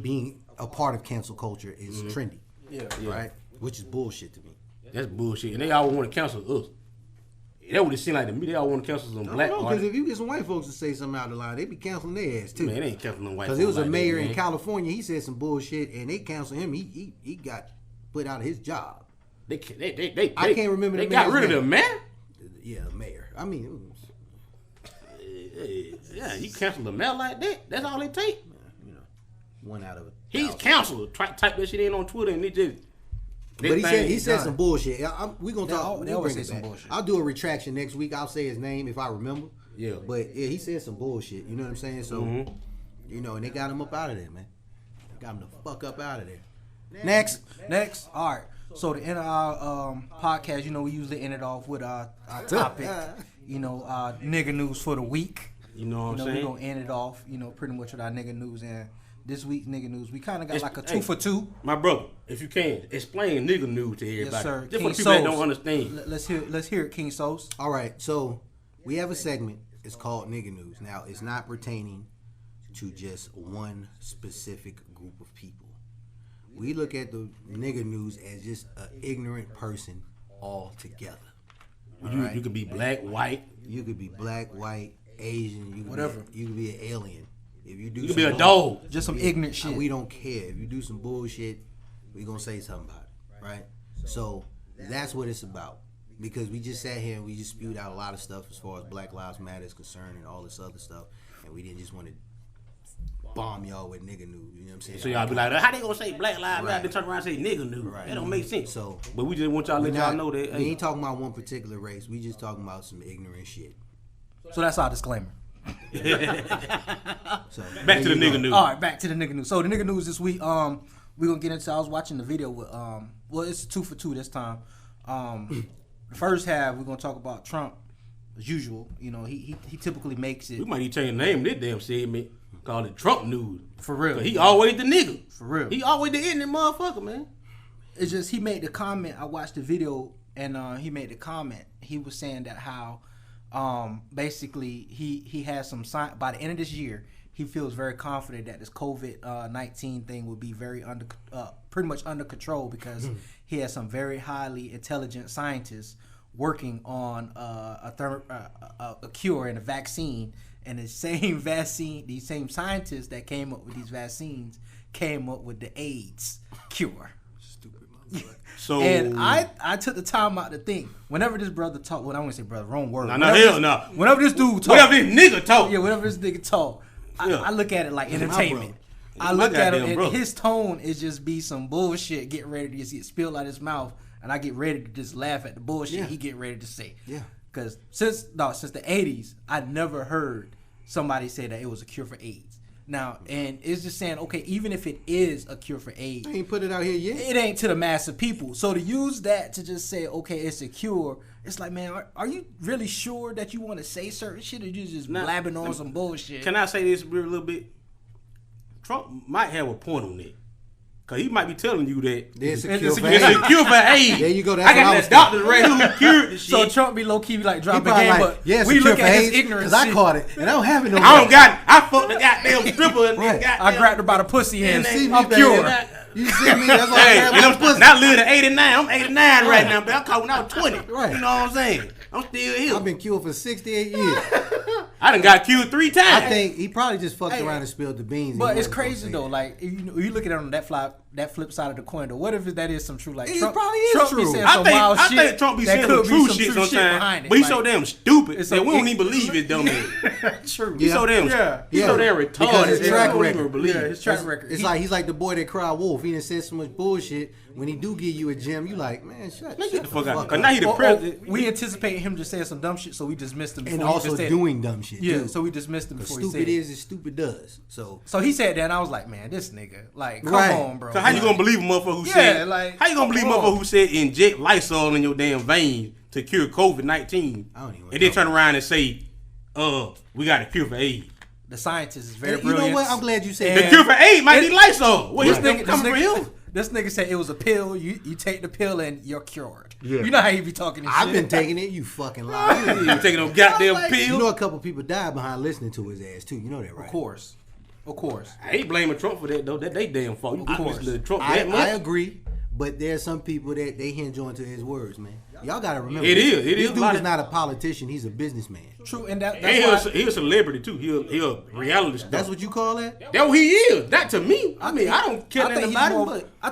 being a part of cancel culture is trendy. Right. Which is bullshit to me. That's bullshit. And they all want to cancel us. That would have seemed like to me. They all want to cancel some black Because artists. if you get some white folks to say something out of line, they be canceling their ass too. Man, they ain't canceling white folks. Because it was a like mayor that, in man. California. He said some bullshit, and they canceled him. He got put out of his job. They I can't remember. They the got mayor's rid of name. the man. Yeah, mayor. I mean, Yeah, you cancel the mayor like that. That's all it take. one out of it. He's canceled. Type that shit in on Twitter and they just. But he said some bullshit. We gonna talk. They always say some bullshit. I'll do a retraction next week. I'll say his name if I remember. Yeah. But yeah, he said some bullshit. You know what I'm saying? So, and they got him up out of there, man. Got him the fuck up out of there. Next. All right. So to end our podcast, we usually end it off with our topic. Nigga news for the week. You know what I'm We're saying? gonna end it off, pretty much with our nigga news. And this week's nigga news, we kind of got like a 2 for 2. My brother, if you can, explain nigga news to everybody. Yes, sir. Just King for the people that Sose. don't understand. Let's hear it, King Sose. All right. So we have a segment. It's called Nigga News. Now, it's not pertaining to just one specific group of people. We look at the nigga news as just an ignorant person altogether. You could be black, white. You could be black, white, Asian. You could Whatever. you could be an alien. If you do, You could be a dog. Just some ignorant shit. We don't care. If you do some bullshit, we gonna say something about it, right? So that's what it's about. Because we just sat here and we just spewed out a lot of stuff as far as Black Lives Matter is concerned and all this other stuff, and we didn't just want to bomb y'all with nigga news. You know what I'm saying? So y'all be like, how they gonna say black lives matter? Right. They turn around and say nigga news. Right. That don't make sense. So, but we just want y'all to let y'all know that. We ain't talking about one particular race. We just talking about some ignorant shit. So that's our disclaimer. So Back to the nigga news. All right, back to the nigga news. So the nigga news this week, we're gonna get into. I was watching the video with well, it's 2 for 2 this time. The first half we're gonna talk about Trump as usual. You know, he typically makes it. We might need to change the name of this damn segment. Call it Trump News. For real. He always the nigga. For real. He always the ignorant motherfucker, man. It's just he made the comment. I watched the video and he made the comment. He was saying that how basically he has some sign by the end of this year. He feels very confident that this COVID-19 thing will be very pretty much under control because he has some very highly intelligent scientists working on a cure and a vaccine. And the same vaccine, these same scientists that came up with these vaccines came up with the AIDS cure. Stupid motherfucker. So And I took the time out to think. Whenever this brother talk, well, I want to say brother, wrong word. No, hell no. Whenever this dude talk, whatever this nigga talk. yeah, whenever this nigga talk, I look at it like entertainment. I My look at him goddamn and brother. his tone is just be some bullshit, getting ready to just get spilled out his mouth, and I get ready to just laugh at the bullshit he get ready to say. Yeah. Because since the 80s, I never heard somebody say that it was a cure for AIDS. Now, and it's just saying, okay, even if it is a cure for AIDS, I ain't put it out here yet. it ain't to the mass of people. So to use that to just say, okay, it's a cure, it's like, man, are you really sure that you want to say certain shit, or you just blabbing on some bullshit? Can I say this a little bit? Trump might have a point on that. Cause he might be telling you that There's a It's cure a for cure. it's AIDS. a cure for AIDS. There you go. That's I what I got was that doctor right here who cured the shit. So Trump be low key like He dropping probably game, like, but yeah, it's a we cure look for at his AIDS ignorance. because I caught it and I don't have it no more. I don't got. I fucked the goddamn stripper and Right. goddamn. I grabbed her by the pussy and See me, I'm baby. cured. You see me? That's why Hey, I and grab my I'm pussy. not living at 89. I'm 89 right now, but I caught when I was 20. Right. You know what I'm saying? I'm still here. I've been cured for 68 years. I done got killed 3 times. I think he probably just fucked around and spilled the beans. But He it's wasn't gonna crazy say though. that. Like you look at it on that flip side of the coin. Though, what if that is some true? Like It Trump, probably is Trump be true. saying I some think, wild I shit. think Trump be that saying could some be true some shit true sometimes, behind it. but he's so Like, damn stupid it's that so we don't it- even believe his dumb ass. true. He's so damn, he's so damn retarded. Because his that track I don't record. even believe. Yeah, his track record. It's like he's like the boy that cried wolf. He done said so much bullshit. When he do give you a gem, you like, man, shut Get the fuck out. up. Cause now he the president. We anticipate him just saying some dumb shit, so we dismissed him. Before And he also just said doing dumb shit. Yeah, too. so we dismissed him before he said Stupid it. is as stupid does. So So he said that, and I was like, man, this nigga, like, come Right. on, bro. So how you gonna believe a motherfucker who Yeah, said? like, How you gonna believe a come on. motherfucker who said inject Lysol in your damn veins to cure COVID-19, I don't even and then know. turn around and say, we got a cure for AIDS. The scientist is very And you brilliant. know what? I'm glad you said The that. cure for AIDS might be Lysol. Well, This he's nigga, coming for him. this nigga said it was a pill. You take the pill and you're cured. Yeah. You know how you be talking this I've shit. been taking it. You fucking lie. You ain't taking no goddamn like, pill. You know a couple people died behind listening to his ass too. You know that, right? Of course. I ain't blaming Trump for that though. That they damn fault. You course. listen to Trump I that much. agree, but there's some people that they hinge on to his words, man. Y'all gotta remember. It is. This a dude lot is of- not a politician. He's a businessman. True, and that's And why. he a celebrity too. He a reality star. That's what you call that? That's what he is. That to me. I mean, I don't care I nothing think about he's him, more. but I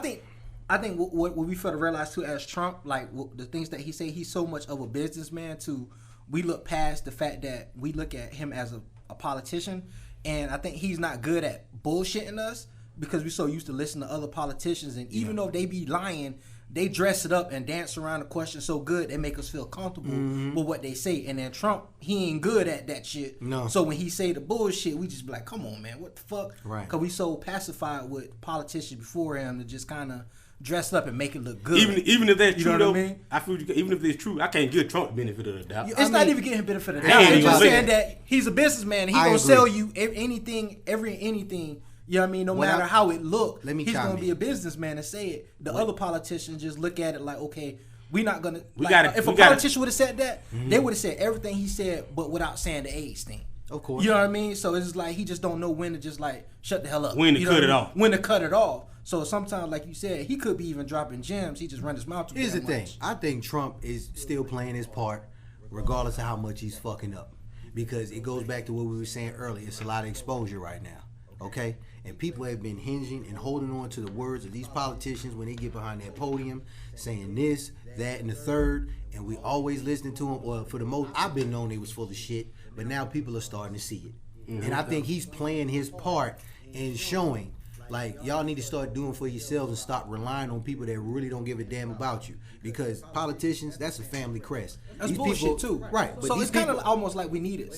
think what we fail to realize too as Trump, like the things that he say, he's so much of a businessman. To we look past the fact that we look at him as a politician, and I think he's not good at bullshitting us because we're so used to listening to other politicians, and even though they be lying, they dress it up and dance around the question so good they make us feel comfortable with what they say. And then Trump, he ain't good at that shit. No. So when he say the bullshit, we just be like, come on, man, what the fuck? Right. Because we so pacified with politicians before him to just kind of dress up and make it look good. even if that's You true know though, what I mean? I feel even if it's true, I can't give Trump the benefit of the doubt. It's not even getting him benefit of the I doubt. ain't It's even just saying saying that he's a businessman. He I gonna agree. sell you anything, anything. You know what I mean? No What matter I- how it look, Let me he's chime gonna be in. a businessman and say it. The other politicians just look at it like, okay, we're not gonna. We like, gotta- if we a gotta- politician would have said that, they would have said everything he said, but without saying the AIDS thing. Of course. You know what I mean? So it's just like he just don't know when to just like shut the hell up. When to You know cut what it I mean? off. When to cut it off. So sometimes, like you said, he could be even dropping gems. He just run his mouth too Here's the damn thing. much. I think Trump is still playing his part, regardless of how much he's fucking up. Because it goes back to what we were saying earlier. It's a lot of exposure right now. Okay? And people have been hinging and holding on to the words of these politicians when they get behind that podium, saying this, that, and the third. And we always listening to them. Well, for the most, I've been known they was full of shit. But now people are starting to see it. And I think he's playing his part in showing Like, y'all need to start doing for yourselves and stop relying on people that really don't give a damn about you. Because politicians, that's a family crest. That's These bullshit people, too. Right. But so these it's kind of people, almost like we need it.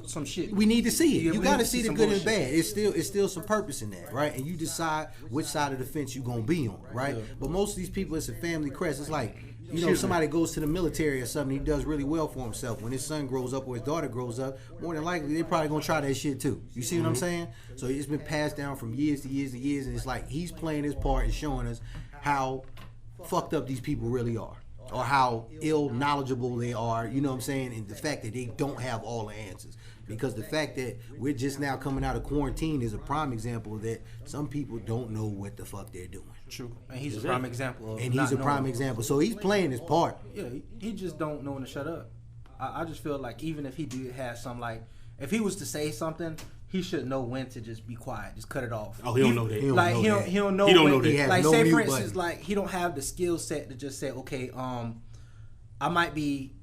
Some shit. we need to see it. Yeah, You we got need to to see see the some good and bullshit. bad. It's still some purpose in that, right? And you decide which side of the fence you gonna be on, right? Yeah. But most of these people, it's a family crest. It's like, you know, somebody goes to the military or something, he does really well for himself. When his son grows up or his daughter grows up, more than likely they probably gonna try that shit too. You see what I'm saying? So it's been passed down from years to years to years, and it's like he's playing his part and showing us how fucked up these people really are, or how ill knowledgeable they are. You know what I'm saying? And the fact that they don't have all the answers. Because the fact that we're just now coming out of quarantine is a prime example that some people don't know what the fuck they're doing. True. And he's a prime example. Of And not he's a prime knowing. example. So he's playing his part. Yeah, he just don't know when to shut up. I just feel like even if he did have some, like, if he was to say something, he should know when to just be quiet, just cut it off. Oh, he don't know that. He don't Like know he that. don't know. He don't when, know that. He has like no say mute for instance, button. like he don't have the skill set to just say, okay, I might be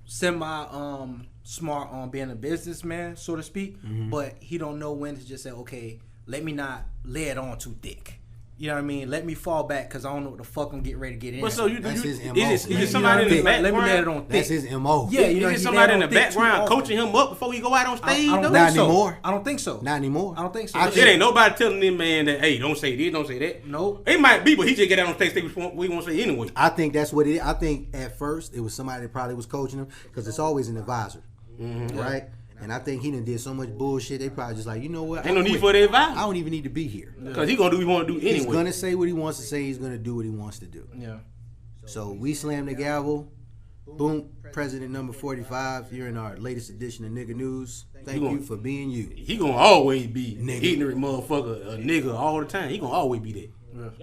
semi smart on being a businessman, so to speak, but he don't know when to just say, okay, let me not lay it on too thick. You know what I mean? Let me fall back because I don't know what the fuck I'm getting ready to get in. But so That's his MO. is Man, it somebody in the Let me background? let it on thick. That's his MO. Yeah, you know, Is he it somebody in lay the it on thick too background often. coaching him up before he go out on stage? I don't though? think Not so. anymore. I don't think so. Not anymore. I don't think so. I It ain't nobody telling this man that, hey, don't say this, don't say that. Nope. It might be, but he just get out on stage, say what he want to say anyway. I think that's what it is. I think at first it was somebody that probably was coaching him because it's always an advisor, right? And I think he done did so much bullshit. They probably just like, you know what? Ain't no I need quit. for the advice. I don't even need to be here. Because he going to do what he want to do He's anyway. gonna say what he wants to say. He's gonna do what he wants to do. Yeah. So we slam the gavel. Boom. President number 45. You're in our latest edition of Nigga News. Thank you for being you. He going to always be Nigga. ignorant motherfucker, a nigga all the time. He going to always be that.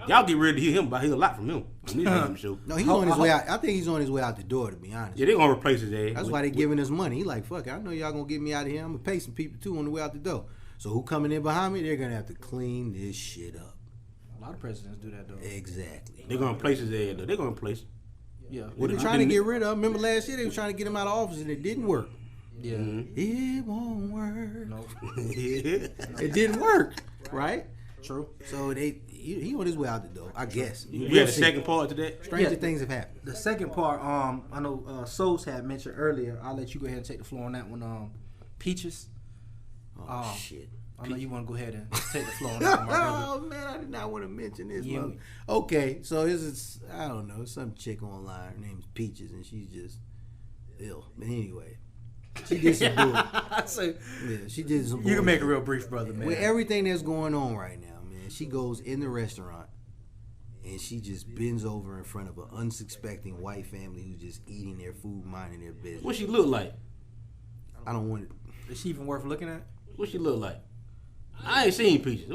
Y'all get ready to hear him, but I hear a lot from him on this damn show. No, he's on his way out. I think he's on his way out the door, to be honest. Yeah, they going to replace his ass. That's why they giving us money. He like, fuck it. I know y'all gonna get me out of here. I'm gonna pay some people too on the way out the door. So who coming in behind me? They're gonna have to clean this shit up. A lot of presidents do that though. Exactly. They're going to replace his ass, though. They're going to replace him. Yeah. What they trying to get rid of? Remember last year they were trying to get him out of office and it didn't work. Yeah. It won't work. No. It didn't work, right? True. So he on his way out the door, I guess. You had a second part to that? Stranger Yeah. things have happened. The second part, I know Sose had mentioned earlier. I'll let you go ahead and take the floor on that one. Peaches. Oh shit. I know you want to go ahead and take the floor on that one, my brother. Oh man, I did not want to mention this. Yeah. Mother. Okay, so this is I don't know some chick online. Her name's Peaches, and she's just ill. But anyway, she did some bull. I say, Yeah, she did some. you can make it bullshit. real brief, brother, man. With everything that's going on right now, man, she goes in the restaurant and she just bends over in front of an unsuspecting white family who's just eating their food, minding their business. What she look like? I don't want it. Is she even worth looking at? What she look like? I ain't seen Peaches.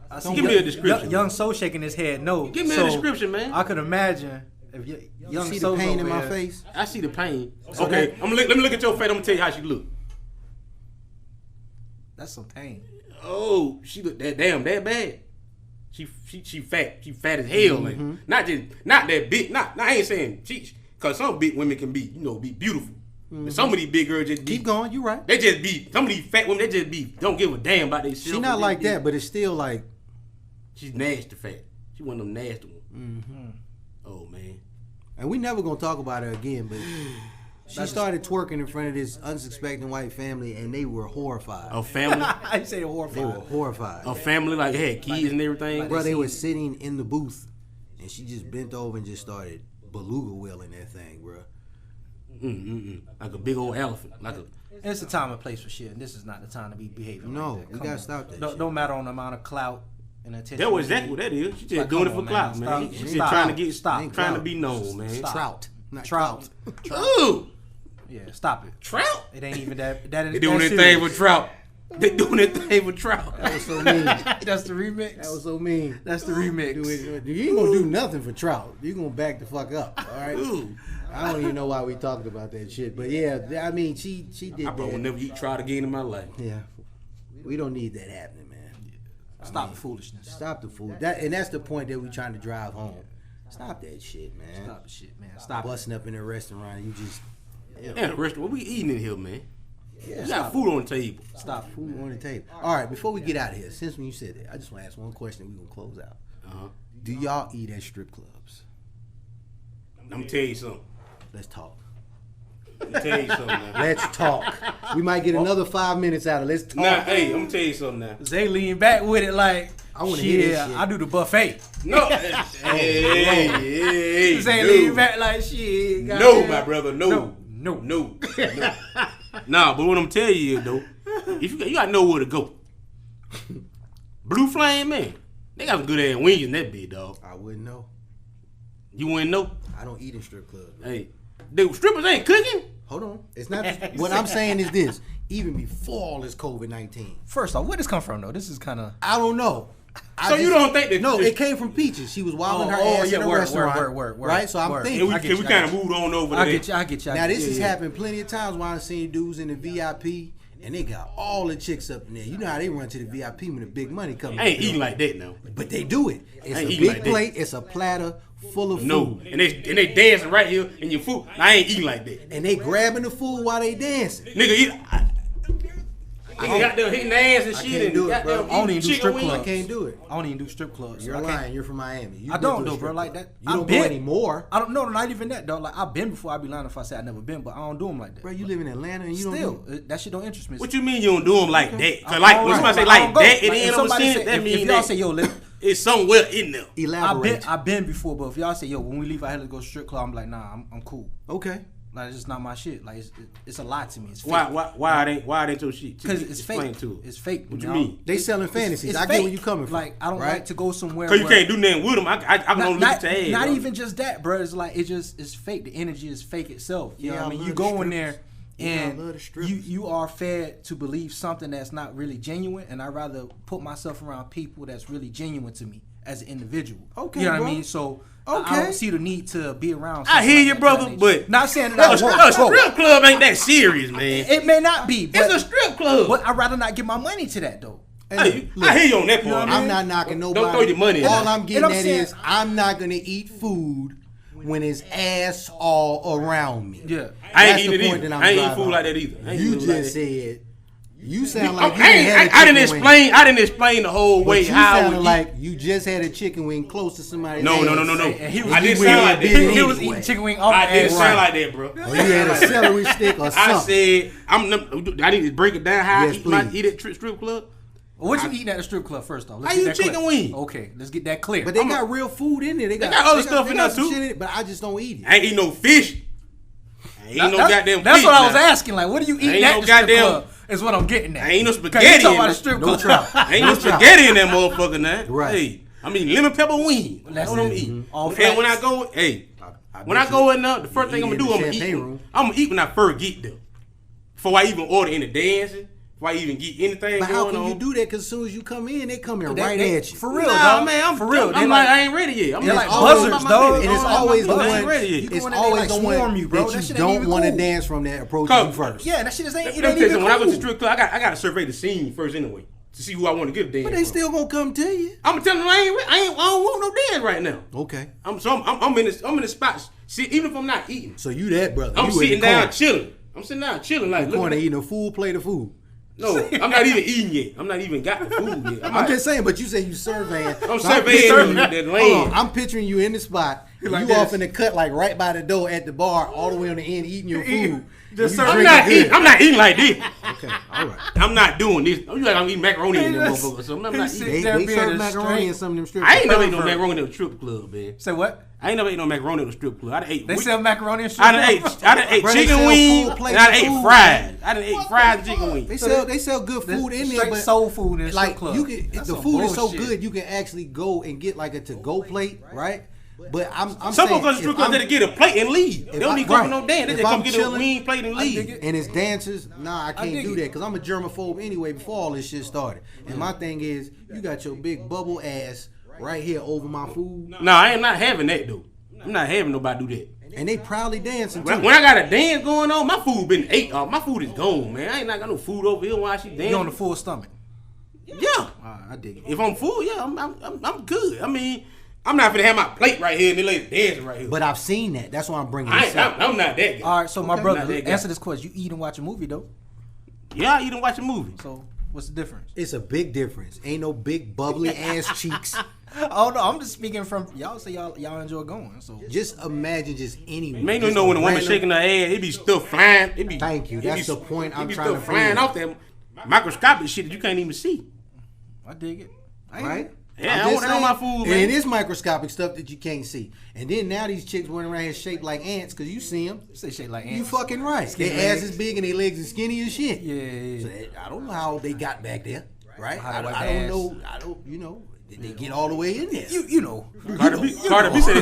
I see Give me a description. Young Soul shaking his head. No. Give me So, a description, man. I could imagine if You young see Soul the pain in over my there- face? I see the pain. Okay, let me look at your face. I'm gonna tell you how she look. That's some pain. Oh, she look that bad. She fat. She fat as hell, man. Not that big. I ain't saying she, cause some big women can be beautiful. But some of these big girls just be, Keep going. You right. They just be some of these fat women. They just be don't give a damn about themselves. She not like that, but it's still like. She's nasty fat. She one of them nasty ones. Oh man. And we never gonna talk about her again, but she started twerking in front of this unsuspecting white family, and they were horrified. A family. I say horrified. They were horrified. A family like had kids and everything. Bro, they were sitting in the booth, and she just bent over and just started beluga wheeling that thing, bro. Like a big old elephant. It's a time and place for shit, and this is not the time to be behaving. No, like that. we Come gotta on. stop that. Don't, shit. don't matter on the amount of clout and attention. That was exactly what that is. She just Like, doing come it for on, clout, man. man. Stop. She just Stop. trying to get Stop. trying to be known, man. Stop. Trout, not Trout. Ooh, Yeah, stop it. trout. It ain't even that. That They doing their thing with trout. They doing their thing with trout. That was so mean. That's the remix. That was so mean. That's the remix. You ain't gonna do nothing for Trout. You gonna back the fuck up, all right? Ooh. I don't even know why we talked about that shit, but yeah, I mean, she did I probably will that. never eat trout again in my life. Yeah, we don't need that happening, man. Stop the foolishness. Stop the food. And that's the point that we trying to drive home. Stop that shit, man. Stop the shit, man. Stop it. Busting up in a restaurant, you just Yeah, the restaurant. What we eating in here, man? Yeah, You got food on the table. Stop. food on the table. All right, before we get out of here, since when you said that, I just want to ask one question. We're gonna close out. Do y'all eat at strip clubs? I'm gonna tell you something. Let's talk. I'm gonna tell you something now. Let's talk. We might get another 5 minutes out of. Let's talk. Nah, hey, I'm gonna tell you something now. Zay lean back with it like, I want to hear this shit. I do the buffet. No, hey, Zay no. lean back like shit. No, goddamn. my brother, no. Nah, but what I'm telling you is, though, if you gotta know where to go. Blue Flame, man, they got some good ass wings in that bitch, dog. I wouldn't know. You wouldn't know? I don't eat in strip clubs. Hey, the strippers ain't cooking. Hold on. It's not. What I'm saying is this. Even before all this COVID-19, First off, where this come from though? This is kind of. I don't know. So you don't think that? No, it came from Peaches. She was wilding her ass in a restaurant. Word. Right? So I'm Word. thinking. And we kind of moved on over I there. get you. Now this has happened plenty of times where I've seen dudes in the VIP and they got all the chicks up in there. You know how they run to the VIP when the big money comes. I ain't eating like that now. But they do it. It's I a ain't big eating like that. plate. It's a platter full of food. No, and they dancing right here in your food. I ain't eating like that, And they grabbing the food while they dancing. nigga. Nigga got them hitting their ass and I shit can't and do it, got bro. them I don't even do chicken strip wings. I clubs. can't do it. I don't even do strip clubs. You're I can't- lying. You're from Miami. You I don't been to a though, strip bro. Like club. that. You I've don't been go anymore. I don't know. Not even that though. Like I've been before. I'd be lying if I said I never been, but I don't do them like that. Bro, you live in Atlanta and you Still, don't do that shit don't interest me. What you mean you don't do them like that? Cause I like don't when know. somebody say I like don't go. that, it Like, ain't if on the somebody scene. say- That if mean y'all that say yo, it's somewhere in there. elaborate. I've been before, but if y'all say yo, when we leave out here to go to strip club, I'm like nah, I'm cool. Okay. Like it's just not my shit. Like it's a lot to me. It's fake. Why they your shit? Because it's Explain fake. to it. It's fake. What you know? mean? They selling fantasies. It's I get fake. where you coming from. Like I don't right? like to go somewhere. Cause you where- can't do nothing with them. I can only look at your ass. Not bro. even just that, bro. It's like it's fake. The energy is fake itself. You know Yeah, what I mean? I You love go the in there strippers. Yeah, I love the and strippers. you are fed to believe something that's not really genuine, and I rather put myself around people that's really genuine to me as an individual. Okay, you know what bro. I mean? So Okay. I don't see the need to be around. I something hear like you, that brother, to that nature. but not saying that I a won't. strip club ain't that serious, man. It may not be, but It's a strip club. But I'd rather not give my money to that though. Hey, I hear you on that know what part. I I'm mean? not knocking nobody. Don't throw your money in All there. I'm getting And I'm at saying- is I'm not gonna eat food when it's ass all around me. Yeah. I ain't That's eating the it point either. that I'm I ain't eating driving food on. like that either. I ain't You eating food like just that. said you sound like you I had a didn't chicken wing. explain the whole But way you how I sounded would like you just had a chicken wing close to somebody's No. ass. And he was I didn't eating sound like it that. He was anyway. eating chicken wing off I the didn't ass. sound like that, bro. Or you had a celery stick or I something. said I need to break it down how Yes, I please. eat at strip club. What you eating at the strip club first off? Let's I get eat that chicken clear. wing. Okay, let's get that clear. But they got real food in there. They got other stuff in there, some too. shit in it, but I just don't eat it. I ain't eat no fish. I ain't no goddamn That's fish. what I was now. asking. Like, what are you eating Ain't at no the strip goddamn- club? Is what I'm getting at. I ain't no 'Cause you spaghetti talking in about there. a strip No club. trout. Ain't no spaghetti in that motherfucker now. Right. Hey, I mean lemon pepper wing. That's what I'm it. eating. All And when I flats. go, hey, when bet I go in there, the first you thing I'm eat gonna do, in I'm the gonna eat. champagne room. I'm gonna eat when I first get there. Before I even order any dancing, before I even get anything But how going can on. you do that? Because as soon as you come in, they come in They- right they- at you. For real, Nah, dog. man, I'm for real. I'm like, I ain't ready yet. I'm they're just like always buzzards, about my dog. business. And it's I'm always the I ain't one. ready yet. You It's go in there, always like, the swarm one you, bro. That that shit you ain't don't even want to cool. dance from that approach Come. you first. Yeah, that shit is ain't. Let It me ain't tell you even something. When I go to cool. strip club, I gotta survey the scene first anyway to see who I want to get a dance. But they still gonna come to you. I'm telling them I don't want no dance right now. Okay. I'm in the spots. See, even if I'm not eating, So you that brother. I'm You in sitting the down corner. chilling. I'm sitting down chilling like In the corner looking at- eating a full plate of food. No, I'm not even eating yet. I'm not even got the food yet. I'm just saying, but you say you surveying. I'm So surveying picturing that you- land. hold on, I'm picturing you in the spot. like you this. off in the cut, like right by the door at the bar, all the way on the end, eating your food. Just You serving- I'm drinking not good. eating. I'm not eating like this. Okay, all right. I'm not doing this. I'm like I'm eating macaroni in them Yes. motherfuckers. So I'm not He eating. said- They There being serve a macaroni straight- in some of them strip I ain't never clubs. ate no macaroni at a strip club, man. Say what? I ain't never ate no macaroni at a strip club. I done ate. They sell macaroni and shit. I done ate Bro, they chicken sell wings full plates and I done of ate food, fries. I done ate fried chicken wings. They sell good food in there, straight but soul food in a like strip club. you can That's the some food is so bullshit. good you can actually go and get like a to go plate, right? But I'm Some saying folks go to strip if club I'm- they get a plate and leave. They don't need to come right. for no dance. They If just come I'm get chilling, a wing plate and dig leave. it. and it's dancers, nah, I can't dig do it. that because I'm a germaphobe anyway before all this shit started. And my thing is, you got your big bubble ass right here over my food, No, I am not having that though. I'm not having nobody do that. and they proudly dancing too. When I got a dance going on, my food been ate off. My food is gone, man. I ain't not got no food over here while she dancing. You on the full stomach. Yeah. I dig it. If I'm full, yeah, I'm good. I mean, I'm not gonna have my plate right here and they lady dancing right here. But I've seen that. That's why I'm bringing this up. I'm not that guy. All right, so my Not brother, that guy. answer this question: you eat and watch a movie though? Yeah, I eat and watch a movie. So what's the difference? It's a big difference. Ain't no big bubbly ass cheeks. Oh no, I'm just speaking from y'all. Say y'all enjoy going. So Just imagine just any. Man, you just know when a woman random- shaking her ass, it be stuff flying. It be. Thank you. it be- That's the point I'm it be trying stuff to flying bring. off that microscopic shit that you can't even see. I dig it. Right? Yeah, I'm I just want that on my saying, food, and man. it is microscopic stuff that you can't see. And then now these chicks running around here shaped like ants because you see them. You say shit like You ants. fucking right. Skinny Their ass legs. is big and their legs is skinny as shit. Yeah. So I don't know how they got back there. Right? How they I wipe don't ass. know. I don't. You know. Did they get all the way in there? You know. Carter B said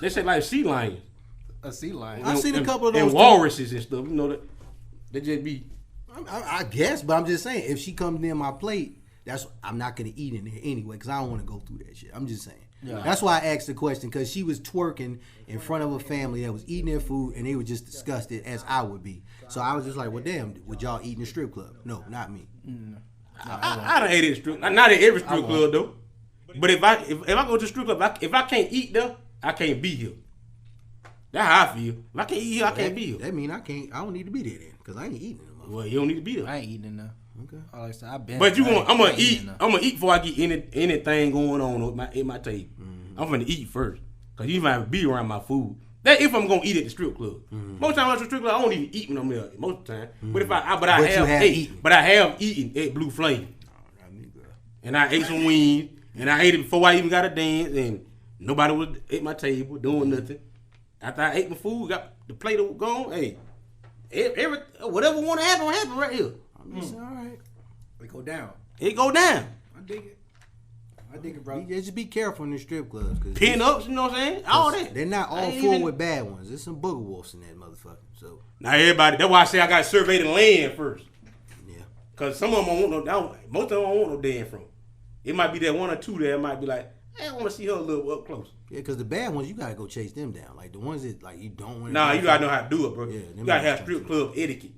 they say like sea lions. A sea lion. I've seen a couple of those and too. walruses and stuff. You know that they just be. I guess, but I'm just saying, if she comes near my plate, I'm not gonna eat in there anyway, because I don't want to go through that shit. I'm just saying. Yeah. That's why I asked the question, because she was twerking in front of a family that was eating their food, and they were just disgusted, as I would be. So I was just like, well, damn, would y'all eat in a strip club? No, not me. I done ate at strip. Not at every strip club though. But if I go to a strip club, if I can't eat there, I can't be here. That's how I feel. If I can't eat here, I can't be here. That mean I don't need to be there then, because I ain't eating them. Well, you don't need to be there. I ain't eating in there. Okay. Like I said, I've been. But you I want? I'm gonna ain't eat. eating there. I'm gonna eat before I get anything going on at my table. I'm gonna eat first, cause you might be around my food. That if I'm gonna eat at the strip club. Most times at the strip club, I don't even eat when I'm there. Most of the time, but if I But you have ate, eaten. but I have eaten at Blue Flame, and I ate some wings, and I ate it before I even got a dance, and nobody was at my table doing nothing. After I ate my food, got the plate gone. Hey, every whatever want to happen right here. I'm just saying, all right. We go down. It go down. I dig it. I dig it, bro. You just be careful in the strip clubs, because Pin ups, you know what I'm saying? All that. they're not I all ain't full even- with bad ones. There's some booger wolves in that motherfucker. So Now everybody, that's why I say I got to survey the land first. yeah. Cause some of them don't want no, most of them don't want no damn from. It might be that one or two there might be like, hey, I want to see her a little up close. Yeah, because the bad ones, you gotta go chase them down. Like the ones that like you don't want. Nah, you gotta know how to do it, bro. Yeah, you them gotta have niggas strip club etiquette.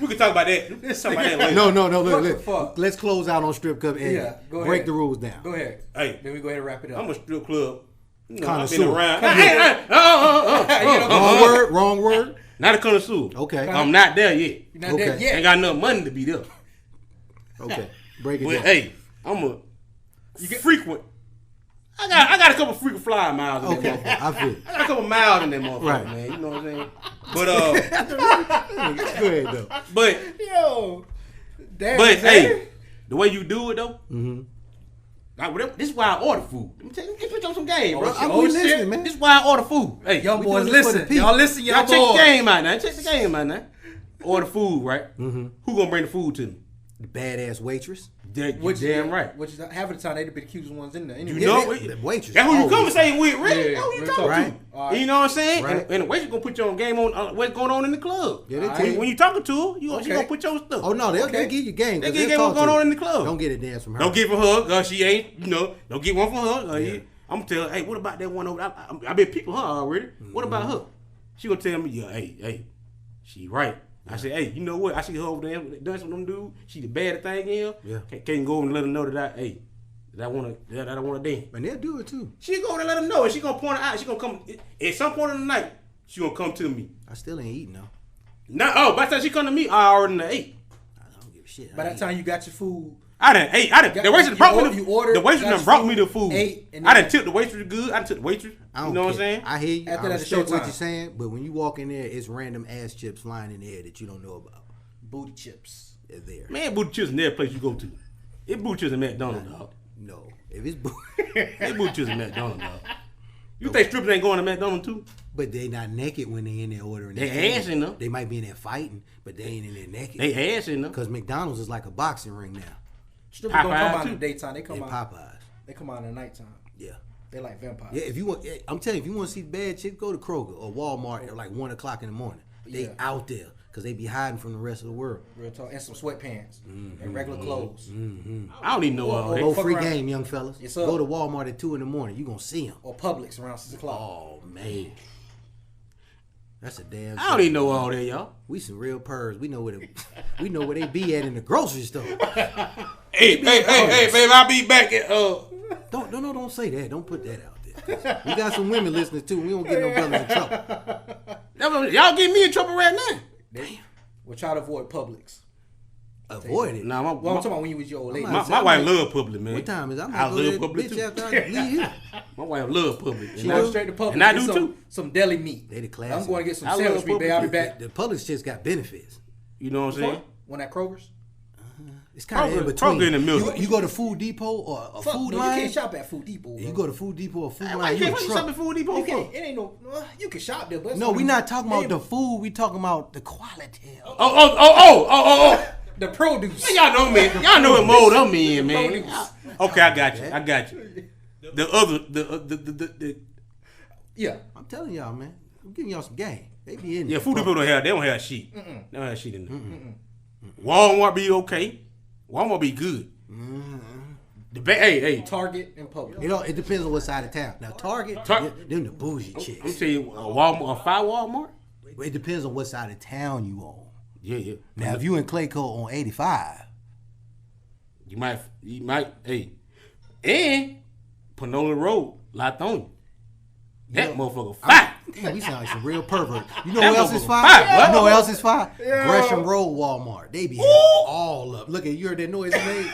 We can talk about that. Let's talk about that later. No. What the Look, fuck? let's close out on strip club. And Yeah, go break ahead. the rules down. Go ahead. Hey, Then we go ahead and wrap it up. I'm a strip club. You know, I've been Connoisseur. around. Wrong word. Not a connoisseur. Okay. I'm not there yet. You're not Okay. there yet. Ain't got enough money to be there. Okay. Break it But down. hey, I'm a frequent. I got a couple frequent flyer miles in Okay, that motherfucker. I feel it. I got a couple miles in that motherfucker, Right. man. You know what I'm saying? But Go ahead though. but Yo. Damn. but Zay. hey, the way you do it though, Mm-hmm. like whatever, this is why I order food. Let me tell you, let me put you on some game, bro. I'm Oh, listening, shit. man. This is why I order food. Hey, Young we boys, doing this for the listen. people. Y'all listen, y'all young check the boys. game out now. Check the game out now. Order food, right? Mm-hmm. Who gonna bring the food to me? The badass waitress. You damn right. Which is half of the time they the cutest ones in there. Anyway. You know, the waitress. that's who you always- conversating with, really. Yeah, That's who you real talking talk. Right. to. All right. You know what I'm saying? Right. And the waitress gonna put you on game on what's going on in the club. Yeah, they All tell right. you. When you talking to her, she Okay. gonna put your stuff. Oh no, they'll Okay. give you game. They 'cause give they'll game what's talk to going on you. in the club. Don't get a dance from her. Don't give her a hug. She ain't, don't get one from her. Yeah. I'm gonna tell her, hey, what about that one over? I been people her already. What about her? She gonna tell me, yeah, hey, she right. I said, hey, you know what? I see her over there dancing with them dudes. She the baddest thing in here. Yeah. Can't go over and let her know that I wanna dance. And they'll do it too. She go over and let her know, and she gonna point her out. She gonna come at some point in the night. She gonna come to me. I still ain't eating though. By the time she come to me, I already done ate. I don't give a shit. By that time you got your food. I done ate. The waitress brought me you ordered, the waitress got done your brought food, me the food. ate, and I then- done tipped the waitress good. I done tipped the waitress. I don't You know what I'm care. saying? I hear you. After I that, it's respect showtime. what you're saying, but when you walk in there, it's random ass chips flying in the air that you don't know about. Booty chips. They're there. Man, booty chips in every place you go to. It booty chips in McDonald's, dog. No, if it's They booty chips in McDonald's, dog. You think strippers ain't going to McDonald's too? but they not naked when they in there ordering. They their food. ass in them. They might be in there fighting, but they ain't in there naked. They ass in them. Because McDonald's is like a boxing ring now. Strippers don't come Popeyes, out in too. the daytime. They And come out. Popeyes. They come out in the nighttime. Yeah. They like vampires. Yeah, if you want, I'm telling you, if you want to see bad chicks, go to Kroger or Walmart at like 1 o'clock in the morning. They Yeah. out there because they be hiding from the rest of the world. Real talk. And some sweatpants. And regular clothes. I don't even know all Hey, Go that. fuck free around. game, young fellas. Yes, sir. Go to Walmart at 2 in the morning. You gonna see them. Or Publix around 6 o'clock. Oh man, that's a damn. I don't even know all that, y'all. We some real purrs. We know where they be at in the grocery store. Hey, babe, I'll be back at Don't say that. Don't put that out there. We got some women listening too. We don't get no brothers in trouble. Y'all get me in trouble right now. We'll try to avoid Publix. avoid it. Nah, Well, I'm talking about when you was your old lady. my wife love public, man. What time is it? I love public bitch too. after I leave here. My wife love public. She goes straight to Publix. And I get do too. Some deli meat. They the classic. I'm going to get some I sandwich love meat, baby. I'll be Publix. back. The Publix just got benefits. You know what I'm saying? When at Kroger's? It's kind of in Kroger between. in the middle. You go to Food Depot or a Fuck, Food no, Line. you can't shop at Food Depot. You bro. go to Food Depot or Food Why Line. you You can't in shop trouble. at Food Depot? You can't. It ain't no. You can shop there, but No, we're not talking about the food. We talking about the quality. Oh. the produce. Man, y'all know me. Y'all know what mode I'm in, man. Produce. Okay, I got you. The other, Yeah. I'm telling y'all, man. I'm giving y'all some game. They be in yeah, there. Food Depot they don't have shit. They don't have shit in there. Walmart be okay. Walmart be good. Hey. Target and Publix. You know, it depends on what side of town. Now, Target, them the bougie I'm chicks. telling you, Walmart, a 5 Walmart. It depends on what side of town you on. Yeah. Now, if you in Clayco on 85, You might, hey, and Panola Road, Latonia. That motherfucker fire. damn, we sound like some real pervert. You know That what else is motherfucker fire? fire, You know what else is fire? Yeah. Gresham Road Walmart. They be having all up. Look at you heard that noise it made?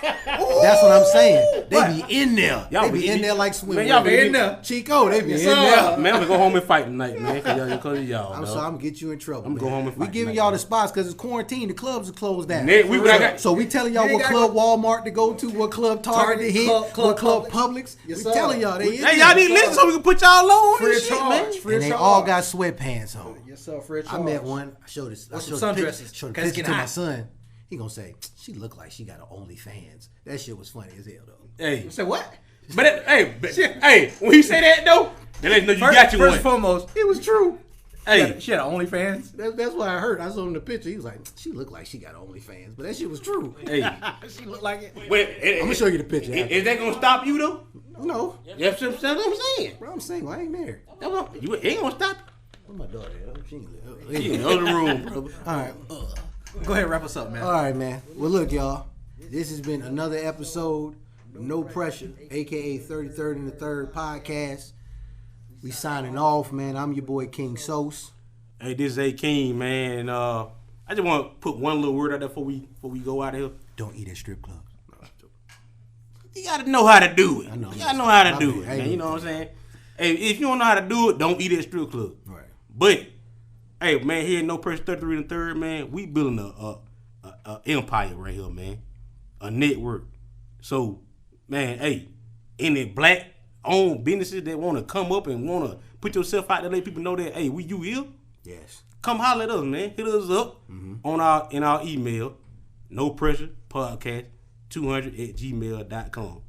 That's what I'm saying. They be in there. Y'all They be be- in there like swimming. Man, y'all be in there. Chico, they be in sir. there. Man, I'm gonna go home and fight tonight, man. Cause of y'all. I'm dog. sorry, I'm gonna get you in trouble. I'm man. gonna go home and We fight giving tonight, y'all man. the spots because it's quarantine. The clubs are closed down. Ned, So we telling y'all You what ain't club gotta Walmart to go to, what club Target to hit, Target, what club Publix. Publix. Yes, We sir. telling y'all they in Hey, there. y'all need to listen so we can put y'all on Free this of shit, charge. man. Free And of they charge. all got sweatpants on. Yes, sir. Free of I charge. met one. I showed this. With some sundresses. Showed the Cause it's picture getting to my hot. son. He gonna say she look like she got an OnlyFans. That shit was funny as hell though. Hey, You say what? but hey, when he say that though, then they know you got you First one. and foremost, It was true. Hey, she had OnlyFans. That's what I heard. I saw him in the picture. He was like, she looked like she got OnlyFans, but that shit was true. hey. She looked like it. I'm gonna show you the picture. Is that gonna stop you though? No, That's what I'm saying. bro, I'm single. I ain't married. You ain't gonna stop Where my daughter at? She ain't you. You in the other room, bro. All right. Go ahead, wrap us up, man. All right, man. Well, look, y'all. This has been another episode of No Pressure, a.k.a. 33rd and the 3rd podcast. We signing off, man. I'm your boy, King Sose. Hey, this is A King, man. I just want to put one little word out there before we go out of here. Don't eat at strip clubs. You gotta know how to do it. I know. You gotta know how to My do bad. it, I ain't man. You know what I'm saying? Hey, if you don't know how to do it, don't eat at strip club. Right. But hey, man, here at No Pressure 33 and 3rd, man, we building a empire right here, man. A network. So, man, hey, any black-owned businesses that want to come up and want to put yourself out there, let people know that, hey, you here? Yes. Come holler at us, man. Hit us up on in our email, No Pressure Podcast 200@gmail.com.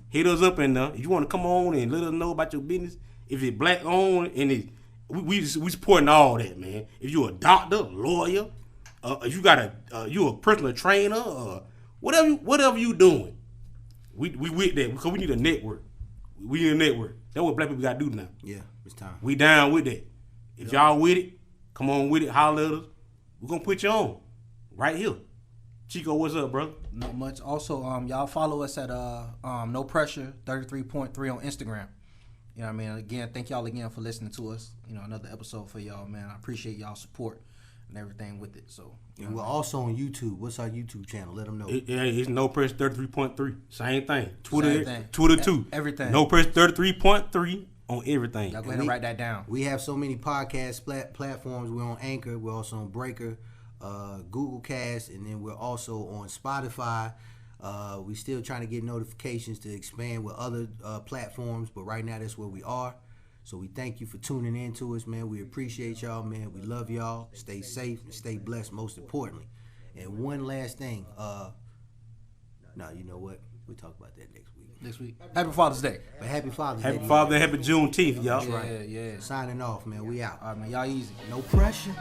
Hit us up in there. If you want to come on and let us know about your business, if it's black owned and we supporting all that, man. If you're a doctor, lawyer, if you got you a personal trainer, whatever you doing, we with that because we need a network. We need a network. That's what black people got to do now. Yeah, it's time. We down with that. If y'all with it, come on with it. Holler at us. We're gonna put you on right here. Chico, what's up, bro? Not much. Also, y'all follow us at No Pressure 33.3 on Instagram. You know what I mean? Again, thank y'all again for listening to us. You know, another episode for y'all, man. I appreciate y'all support and everything with it. So, And we're also on YouTube. What's our YouTube channel? Let them know. It's No Pressure 33.3. Same thing. Twitter, Same thing. Twitter too. Everything. No Pressure 33.3 on everything. y'all go ahead and write that down. We have so many podcast platforms. We're on Anchor. We're also on Breaker, Google Cast, and then we're also on Spotify. We still trying to get notifications to expand with other platforms, but right now that's where we are. So we thank you for tuning in to us, man. We appreciate y'all, man. We love y'all. Stay safe and stay blessed, most importantly. And one last thing. No, you know what? We'll talk about that next week. Happy Father's Day. But happy Father's Happy Day. Father's Day, happy Juneteenth, y'all. Yeah, yeah. Signing off, man. We out. All right, man. Y'all easy. No pressure.